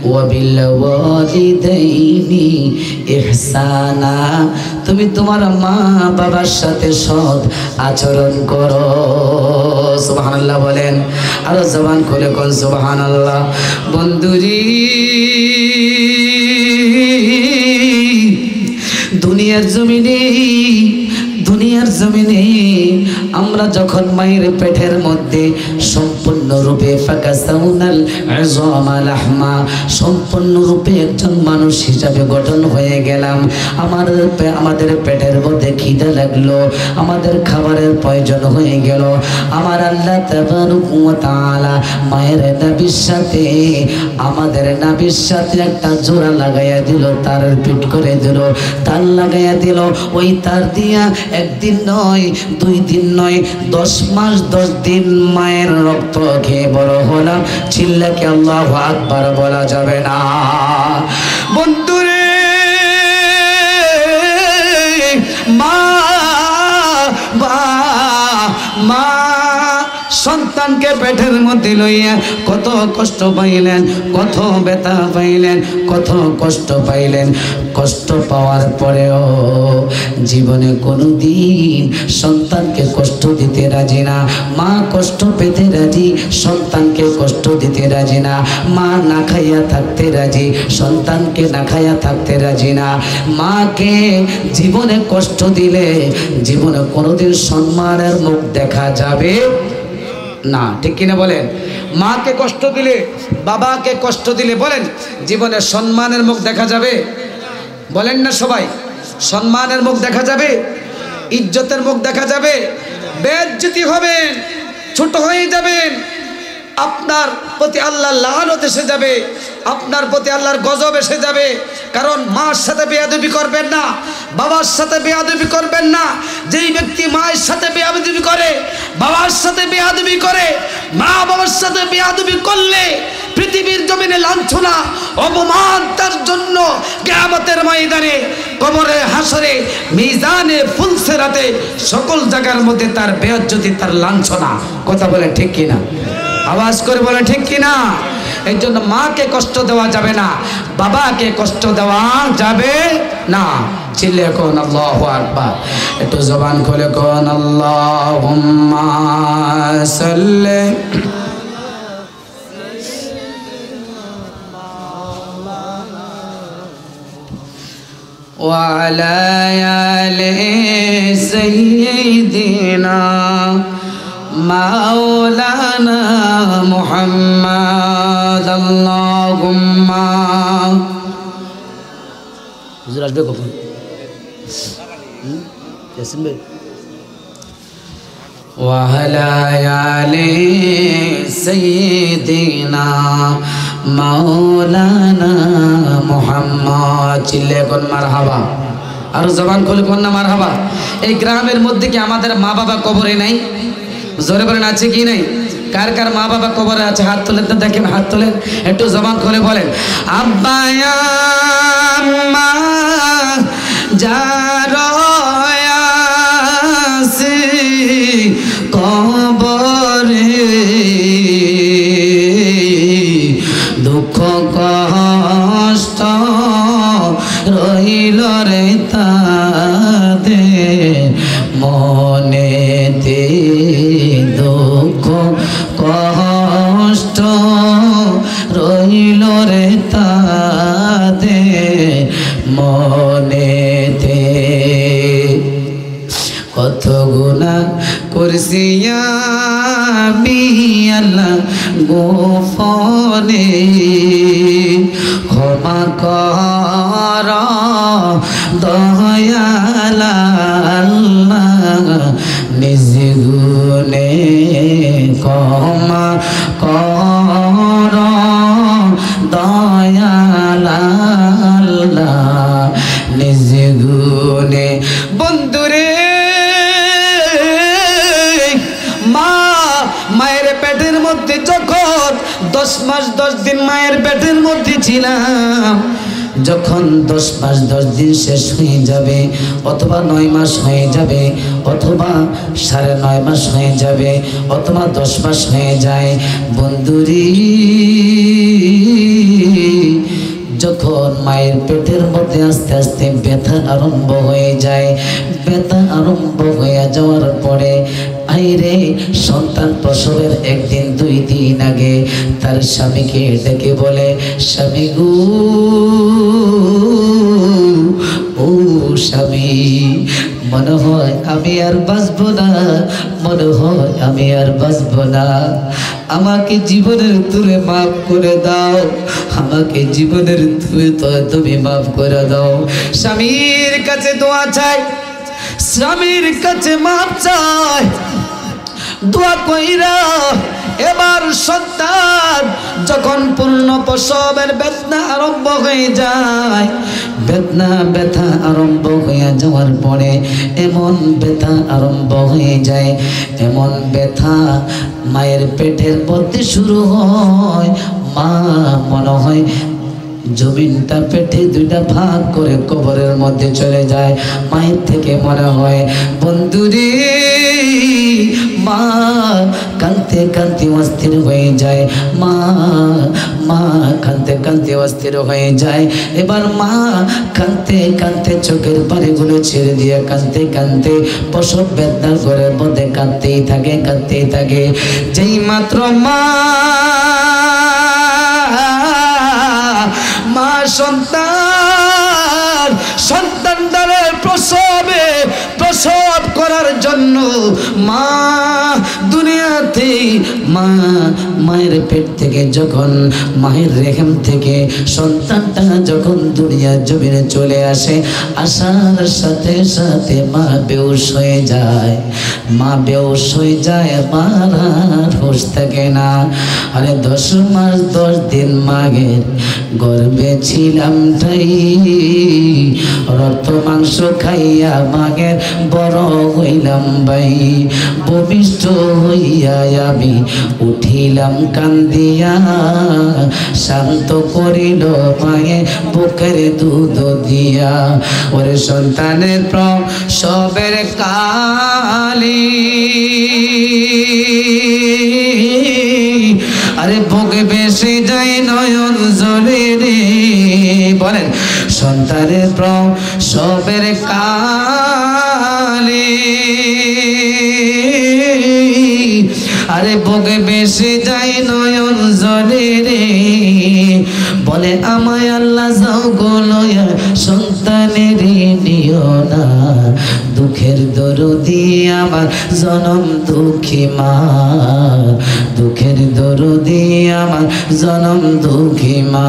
ওয়াবিল ওয়ালিদাইনি ইহসানা, তুমি তোমার মা বাবার সাথে সৎ আচরণ করো। সুবহানাল্লাহ বলেন, আর জবান খুলে কোন সুবহানাল্লাহ। বন্ধুরি দুনিয়ার জমিনে আমরা যখন মায়ের পেটের মধ্যে সম্পূর্ণরূপে ফাকাসাউনাল আযমা লাহমা, সম্পূর্ণরূপে একজন মানুষ হিসাবে গঠন হয়ে গেলাম। আমাদের পেটের মধ্যে খিদা লাগলো, আমাদের খাবারের প্রয়োজন হয়ে গেল। আমার আল্লাহ তাবারক ওয়া তাআলা মায়ের নাভির সাথে, আমাদের নাভির সাথে একটা জোড়া লাগাইয়া দিল, তার পিট করে দিল, তার লাগাইয়া দিল। ওই তার দিয়া একদিন নয়, 2 দিন নয়, 10 মাস 10 দিন মায়ের রক্ত খেয়ে বড় হলাম। চিল্লাকে আল্লাহু আকবার বলা যাবে না। বন্ধুরে মা সন্তানকে পেটের মধ্যে লইয়া কত কষ্ট পাইলেন, কত ব্যথা পাইলেন, কত কষ্ট পাইলেন। কষ্ট পাওয়ার পরেও জীবনে কোনোদিন সন্তানকে কষ্ট দিতে রাজি না। মা কষ্ট পেতে রাজি, সন্তানকে কষ্ট দিতে রাজি না। মা না খাইয়া থাকতে রাজি, সন্তানকে না খাইয়া থাকতে রাজি না। মাকে জীবনে কষ্ট দিলে জীবনে কোনোদিন সম্মানের মুখ দেখা যাবে না। ঠিক কিনা বলেন? মাকে কষ্ট দিলে, বাবাকে কষ্ট দিলে বলেন জীবনে সম্মানের মুখ দেখা যাবে? বলেন না সবাই? সম্মানের মুখ দেখা যাবে, ইজ্জতের মুখ দেখা যাবে, বেইজ্জতি হবেন, ছোট হয়ে যাবেন, আপনার প্রতি আল্লাহর লানত এসে যাবে, আপনার প্রতি আল্লাহর গজব এসে যাবে। কারণ মার সাথে বেয়াদবি করবেন না, বাবার সাথে বেয়াদবি করবেন না। যেই ব্যক্তি মায়ের সাথে বেয়াদবি করে, বাবার সাথে বেয়াদবি করে, মা বাবার সাথে বেয়াদবি করলে পৃথিবীর জমিনে লাঞ্ছনা অপমান তার জন্য কিয়ামতের ময়দানে, কবরে, হাসরে, মিজানে, ফুলসিরাতে সকল জায়গার মধ্যে তার বেইজ্জতি, তার লাঞ্ছনা। কথা বলে ঠিক কিনা? আওয়াজ করে বলে ঠিক কিনা? এই জন্য মাকে কষ্ট দেওয়া যাবে না, বাবাকে কষ্ট দেওয়া যাবে না। চিল্লে কোন আল্লাহু আকবার, একটু জবান খুলে কোন আল্লাহুম্মা সাল্লি وعلى آل سيدنا مولانا محمد اللهم হুজুর আসবে কখন? وعلى آل سيدنا মাওলানা মুহাম্মদ। চিল্লে কোন মারহাবা, আর জবান খুলে কোন না মারহাবা। এই গ্রামের মধ্যে কি আমাদের মা বাবা কবরে নাই? জোরে বলেন আছে কি নাই? কার কার মা বাবা কবরে আছে হাত তুলেন তো দেখেন, হাত তুলেন, একটু জবান খুলে বলেন আব্বা আম্মা যারা আছে কবরে, দুঃখ কষ্ট রইল রে তাদের মনেতে, দুঃখ কষ্ট রইল রে তাদের মনেতে। কত গুনাহ করছি আমি আল্লাহ গোপনে, ক্ষমা কর দয়াল আল্লাহ নিজ গুণে, ক্ষমা কর দয়াল আল্লাহ নিজ গুণে। বন্ধুরে, মায়ের পেটের মধ্যে যখন 10 মাস 10 দিন মায়ের পেটের মধ্যে ছিলাম, যখন 10 মাস 10 দিন শেষ হয়ে যাবে, অথবা 9 মাস হয়ে যাবে, অথবা 9.5 মাস হয়ে যাবে, অথবা 10 মাস হয়ে যায়, বন্ধুরি যখন মায়ের পেটের মধ্যে আস্তে আস্তে ব্যথা আরম্ভ হয়ে যায়, ব্যথা আরম্ভ হয়ে যাওয়ার পরে আইরে সন্তান প্রসবের 1 দিন 2 দিন আগে তার স্বামীকে ডেকে বলে, স্বামী গো, ও স্বামী, মনে হয় আমি আর বাঁচবো না, মনে হয় আমি আর বাঁচবো না, আমাকে জীবনের তুলে মাফ করে দাও, আমাকে জীবনের তুমি মাফ করে দাও। স্বামীর কাছে দোয়া চাই, স্বামীর কাছে মাফ চাই, দোয়া কইরা এবার সন্তান যখন পূর্ণ প্রসবের বেদনা আরম্ভ হয়ে যায়, ব্যথা আরম্ভ হয়ে যাওয়ার পরে এমন ব্যথা আরম্ভ হয়ে যায়, এমন ব্যথা মায়ের পেটের মধ্যে শুরু হয়, মা মনে হয় জমিনটা পেটে 2টা ভাগ করে কবরের মধ্যে চলে যায়। মায়ের থেকে মনে হয় বন্ধুরে, মা কাঁদতে কাঁদতে অস্থির হয়ে যায়, মা কাঁদতে কাঁদতে অস্থির হয়ে যায়। এবার মা কাঁদতে কাঁদতে চোখের পানিগুলো ছেড়ে দিয়ে কাঁদতে কাঁদতে প্রসব বেদনার ঘরের মধ্যে কাঁদতেই থাকে। যেই মাত্র মা সন্তানদের প্রসব করার জন্য মা দুনিয়াতে মায়ের পেট থেকে যখন মায়ের রেহেম থেকে সন্তানটা যখন দুনিয়ার জমিনে চলে আসে, আসার সাথে সাথে মা বেহুশ হয়ে যায়, মার আর হুঁশ থাকে না। আরে 10 মাস 10 দিন মায়ের গর্বে ছিলাম ঠাই রক্ত মাংস খাইয়া মাগের বড় হইলাম ভাই ভূমিষ্ঠ হইয়া আমি উঠিলাম কান্দিয়া শান্ত করিল মায়ে বুকের দুধ দিয়া ওরে সন্তানের প্রসবের কালে আরে বুকে বেশি যায় নয়ন জলে রে বলেন সন্তানের প্রসবের কালে আরে বুকে বেশি যায় নয়ন জলে রে বলে আমায় আল্লাহ যাও গো লয়া সন্তানের নিও না দুঃখের দরদি আমার জনম দুঃখী মা দুঃখের দরদি আমার জনম দুঃখী মা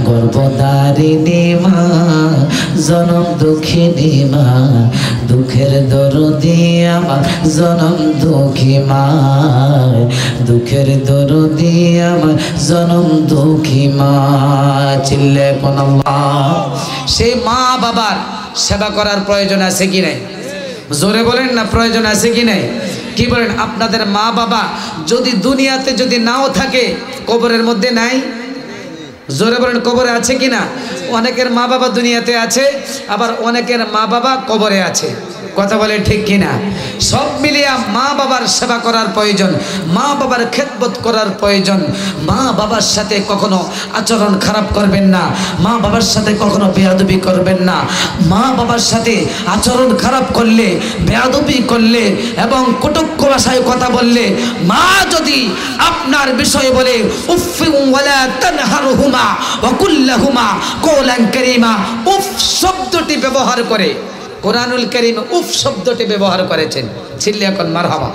গর্ভধারিণী মা জনম দুঃখিনী মা দুঃখের দরদি আমার জনম দুঃখী মা দুঃখের দরদি আমার জনম দুঃখী মা চিল্লে কোন সেই মা বাবার সেবা করার প্রয়োজন আছে কি নাই? জোরে বলেন না, প্রয়োজন আছে কি নাই? কি বলেন? আপনাদের মা বাবা যদি দুনিয়াতে যদি নাও থাকে, কবরের মধ্যে নাই? জোরে বলেন, কবরে আছে কি না? অনেকের মা বাবা দুনিয়াতে আছে, আবার অনেকের মা বাবা কবরে আছে। কথা বলে ঠিক কিনা? সব মিলিয়ে মা বাবার সেবা করার প্রয়োজন, মা বাবার খেদমত করার প্রয়োজন। মা বাবার সাথে কখনো আচরণ খারাপ করবেন না, মা বাবার সাথে কখনো বেয়াদবি করবেন না। মা বাবার সাথে আচরণ খারাপ করলে, বেয়াদবি করলে এবং কটুক্ষ ভাষায় কথা বললে, মা যদি আপনার বিষয়ে বলে উফি ওয়ালা তানহারহুমা ওয়া কুল লাহুমা কওলান কারীমা, উফ শব্দটি ব্যবহার করে কোরআনুল কারীমে উফ শব্দটি ব্যবহার করেছেন। চিল্লে এখন মারহাবা,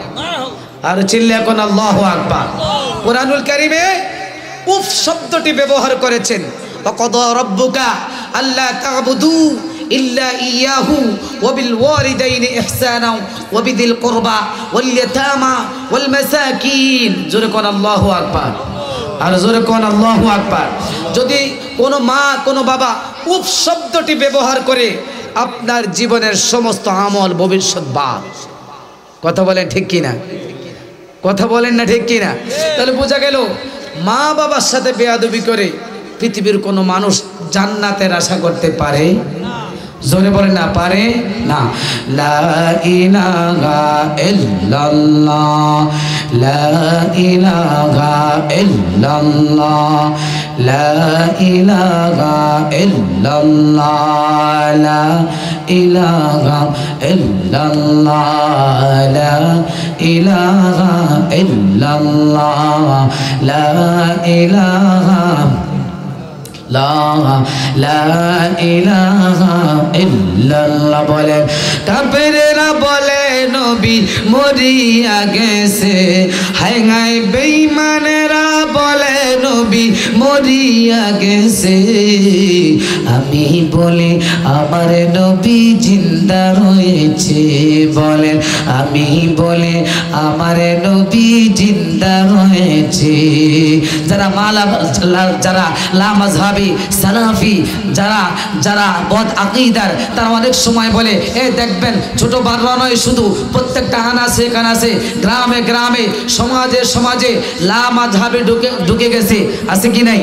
আর চিল্লে এখন আল্লাহু আকবার। কোরআনুল কারীমে উফ শব্দটি ব্যবহার করেছেন। ওয়াকাদা রাব্বুকা আল্লা তা'বুদু ইল্লা ইয়াহু ওয়া বিল ওয়ালিদাইনি ইহসানা ওয়া বিদিল কুরবা ওয়াল ইয়াতামা ওয়াল মাসাকিন। জোরে কোন আল্লাহু আকবার, আর জোরে কোন আল্লাহু আকবার। যদি কোনো মা কোনো বাবা উফ শব্দটি ব্যবহার করে, আপনার জীবনের সমস্ত আমল ভবিষ্যৎ বাদ। কথা বলেন ঠিক কিনা? কথা বলেন না ঠিক কিনা? তাহলে বোঝা গেল মা বাবার সাথে বেয়াদবি করে পৃথিবীর কোনো মানুষ জান্নাতের আশা করতে পারে? জোরে বলেন না, পারে না। লা ইলাহা ইল্লাল্লাহ, লা ইলাহা ইল্লাল্লাহ, লা ইলাহা ইল্লাল্লাহ, লা ইলাহা ইল্লাল্লাহ, লা ইলাহা ইল্লাল্লাহ, লা ইলাহা লা ইলাহা ইল্লাল্লাহ। বলে কাফেরেরা বলে নবী মরিয়া গেছে, হায় হায় বেঈমানেরা বলে নবী মরিয়া গেছে। আমি বলি আমার নবী জিন্দা রয়েছে। বলেন আমি বলে আমার নবী জিন্দা রয়েছে। যারা যারা লামাযহাবি সালাফি, যারা যারা বদ আকীদার, তারা অনেক সময় বলে এ দেখবেন ছোট বাররা নয়, শুধু প্রত্যেকটা আনাসে কানাসে গ্রামে গ্রামে সমাজে সমাজে লামাযহাবি ঢুকে গেছে। আছে কি নাই?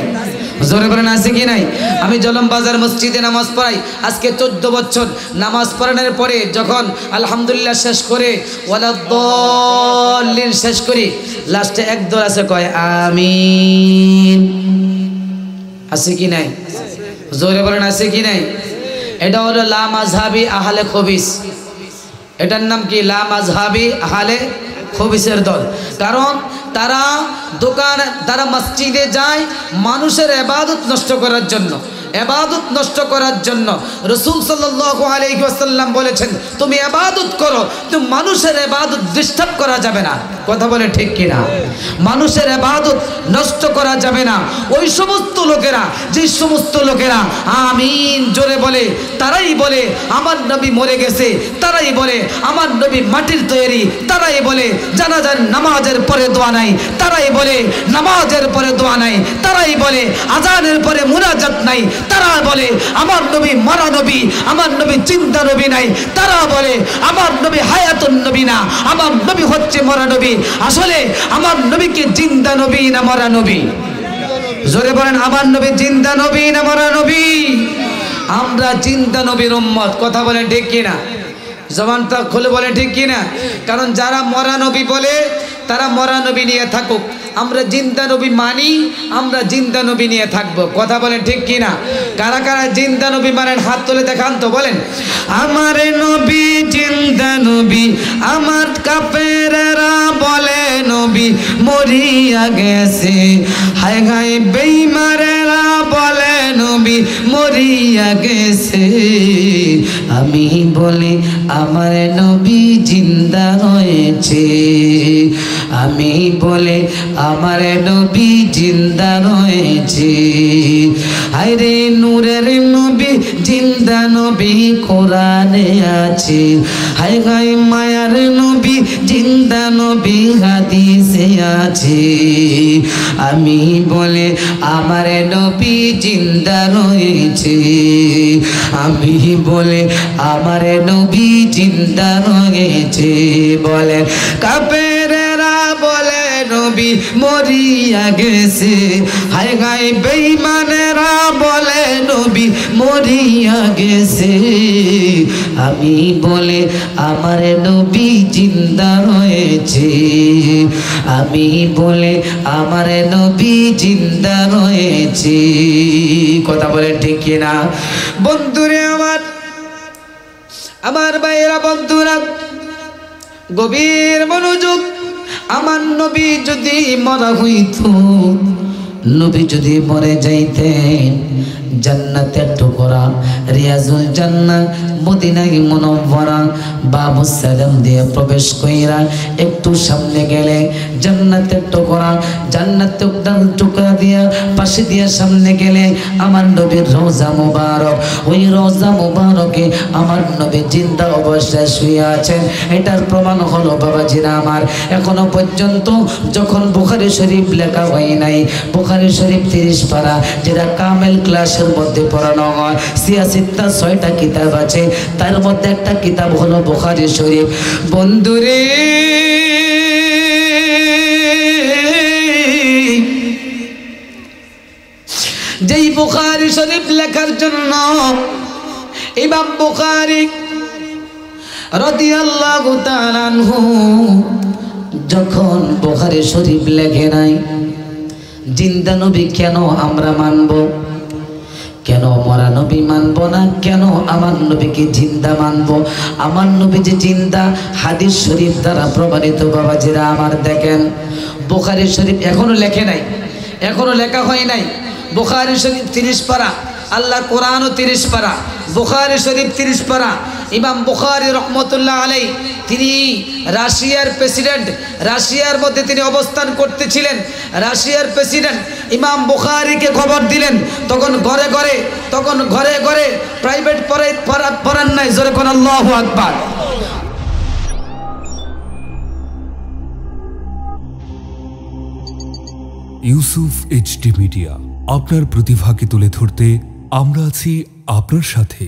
জোরে বলেন আছে কি নাই? আমি জলম বাজার মসজিদে নামাজ পড়াই আজকে 14 বছর। নামাজ পড়ানোর পরে যখন আলহামদুলিল্লাহ শেষ করে ওয়ালাদ্দাল্লিন শেষ করি, লাস্টে এক দোয়া আছে কয় আমিন। আছে কি নাই? জোরে বলেন আছে কি নাই? এটা হলো লামাযহাবি আহলে খবিস। এটার নাম কি? লামাযহাবি আহলে খবিসের দল। কারণ তারা মসজিদে যায় মানুষের ইবাদত নষ্ট করার জন্য, ইবাদত নষ্ট করার জন্য রাসূল সাল্লাল্লাহু আলাইহি ওয়াসাল্লাম বলেছেন তুমি ইবাদত করো, তুমি মানুষের ইবাদত ডিস্টার্ব করা যাবে না। কথা বলে ঠিক কিনা? মানুষের ইবাদত নষ্ট করা যাবে না। ওই সমস্ত লোকেরা, যে সমস্ত লোকেরা আমিন জোরে বলে, তারাই বলে আমার নবী মরে গেছে, তারাই বলে আমার নবী মাটির তৈরি, তারাই বলে জানাজার নামাজের পরে দোয়া নাই, তারাই বলে নামাজের পরে দোয়া নাই, তারাই বলে আজানের পরে মুনাজাত নাই, তারা বলে আমার নবী মরা নবী, আমার নবী চিন্তা নবী নাই, তারা বলে আমার নবী হায়াতুন নবী না, আমার নবী হচ্ছে মরা নবী। আসলে আমার নবীকে জিন্দা নবী না মরা নবী? জোরে বলেন, আমার নবী জিন্দা নবী না মরা নবী? আমরা জিন্দা নবীর উম্মত। কথা বলেন ঠিক কিনা? জবানটা খুলে বলেন ঠিক কিনা? কারণ যারা মরা নবী বলে তারা মরা নবী নিয়ে থাকুক, আমরা জিন্দা নবী মানি, আমরা জিন্দা নবী নিয়ে থাকবো। কথা বলেন ঠিক কিনা? কারা কারা জিন্দা নবী মানেন হাত তুলে দেখান তো, বলেন আমার নবী জিন্দা নবী। আমার কাফেররা বলে নবী মরিয়া গেছে, হায় হায় বেঈমানেরা বলে নবী মরিয়া গেছে। আমি বলি আমার নবী জিন্দা রয়েছে, আমি বলে আমার নবী জিন্দা রয়েছে। আরে নূরের নবী জিন্দা নবী কোরআনে আছে, হায় হায় মায়ার নবী জিন্দা নবী হাদিসে আছে। আমি বলে আমার নবী জিন্দা রয়েছে, আমি বলে আমার নবী জিন্দা রয়েছে। বলেন কাফেররা বলে নবী মরিয়া গেছে, হায় হায় বেঈমানেরা বলে নবী মরিয়া গেছে। আমি বলে আমার নবী জিন্দা রয়েছে, আমি বলে আমার নবী জিন্দা রয়েছে। কথা বলে ঠিক কিনা? বন্ধুরে আমার, আমার ভাইয়েরা, বন্ধুরা গভীর মনোযোগ। আমার নবী যদি মরা হইত, নবী যদি মরে যাইতেন, জান্নাতের টুকরা রিয়াজুল জান্নাহ মদিনায় মুনাওয়ারা বাবু সালাম দিয়ে প্রবেশ কইরা একটু সামনে গেলে জান্নাতের টুকরা, জান্নাতের টুকরা দিয়া পাশে দিয়া সামনে গেলে আমার নবীর রওজা মুবারক। ওই রওজা মুবারকে আমার নবী জিন্দা অবস্থায় শুয়ে আছেন। এটার প্রমাণ হলো বাবাজিরা আমার, এখনো পর্যন্ত যখন বুখারী শরীফ লেখা হয় নাই, বুখারী শরীফ 30 পারা যেটা কামেল ক্লাসের মধ্যে পড়ানো হয়, 6টা কিতাব আছে, তার মধ্যে একটা কিতাব হলো বুখারী শরীফ। বন্ধুরে যেই বুখারী শরীফ লেখার জন্য ইমাম বুখারী রাদিয়াল্লাহু তাআলা আনহু যখন বুখারী শরীফ লেখে নাই, জিন্দা নবী কেন আমরা মানব, কেন মরা নবী মানবো না, কেন আমার নবীকে জিন্দা মানবো? আমার নবী যে জিন্দা হাদিস শরীফ দ্বারা প্রমাণিত। বাবাজিরা আমার দেখেন, বুখারী শরীফ এখনো লেখে নাই, এখনো লেখা হয় নাই। বুখারী শরীফ 30 পারা, আল্লাহ কোরআনও 30 পারা, বুখারী শরীফ 30 পারা। ইমাম বুখারী রহমতুল্লাহ আলাই, তিনি রাশিয়ার প্রেসিডেন্ট, রাশিয়ার মধ্যে তিনি অবস্থান করতেছিলেন। রাশিয়ার প্রেসিডেন্ট ইমাম বুখারীকে খবর দিলেন, তখন ঘরে ঘরে প্রাইভেট পড়ান নাই, জোরে কোন আল্লাহু আকবার। ইউসুফ এইচডি মিডিয়া, আপনার প্রতিভাকে তুলে ধরতে আমরা আছি আপনার সাথে।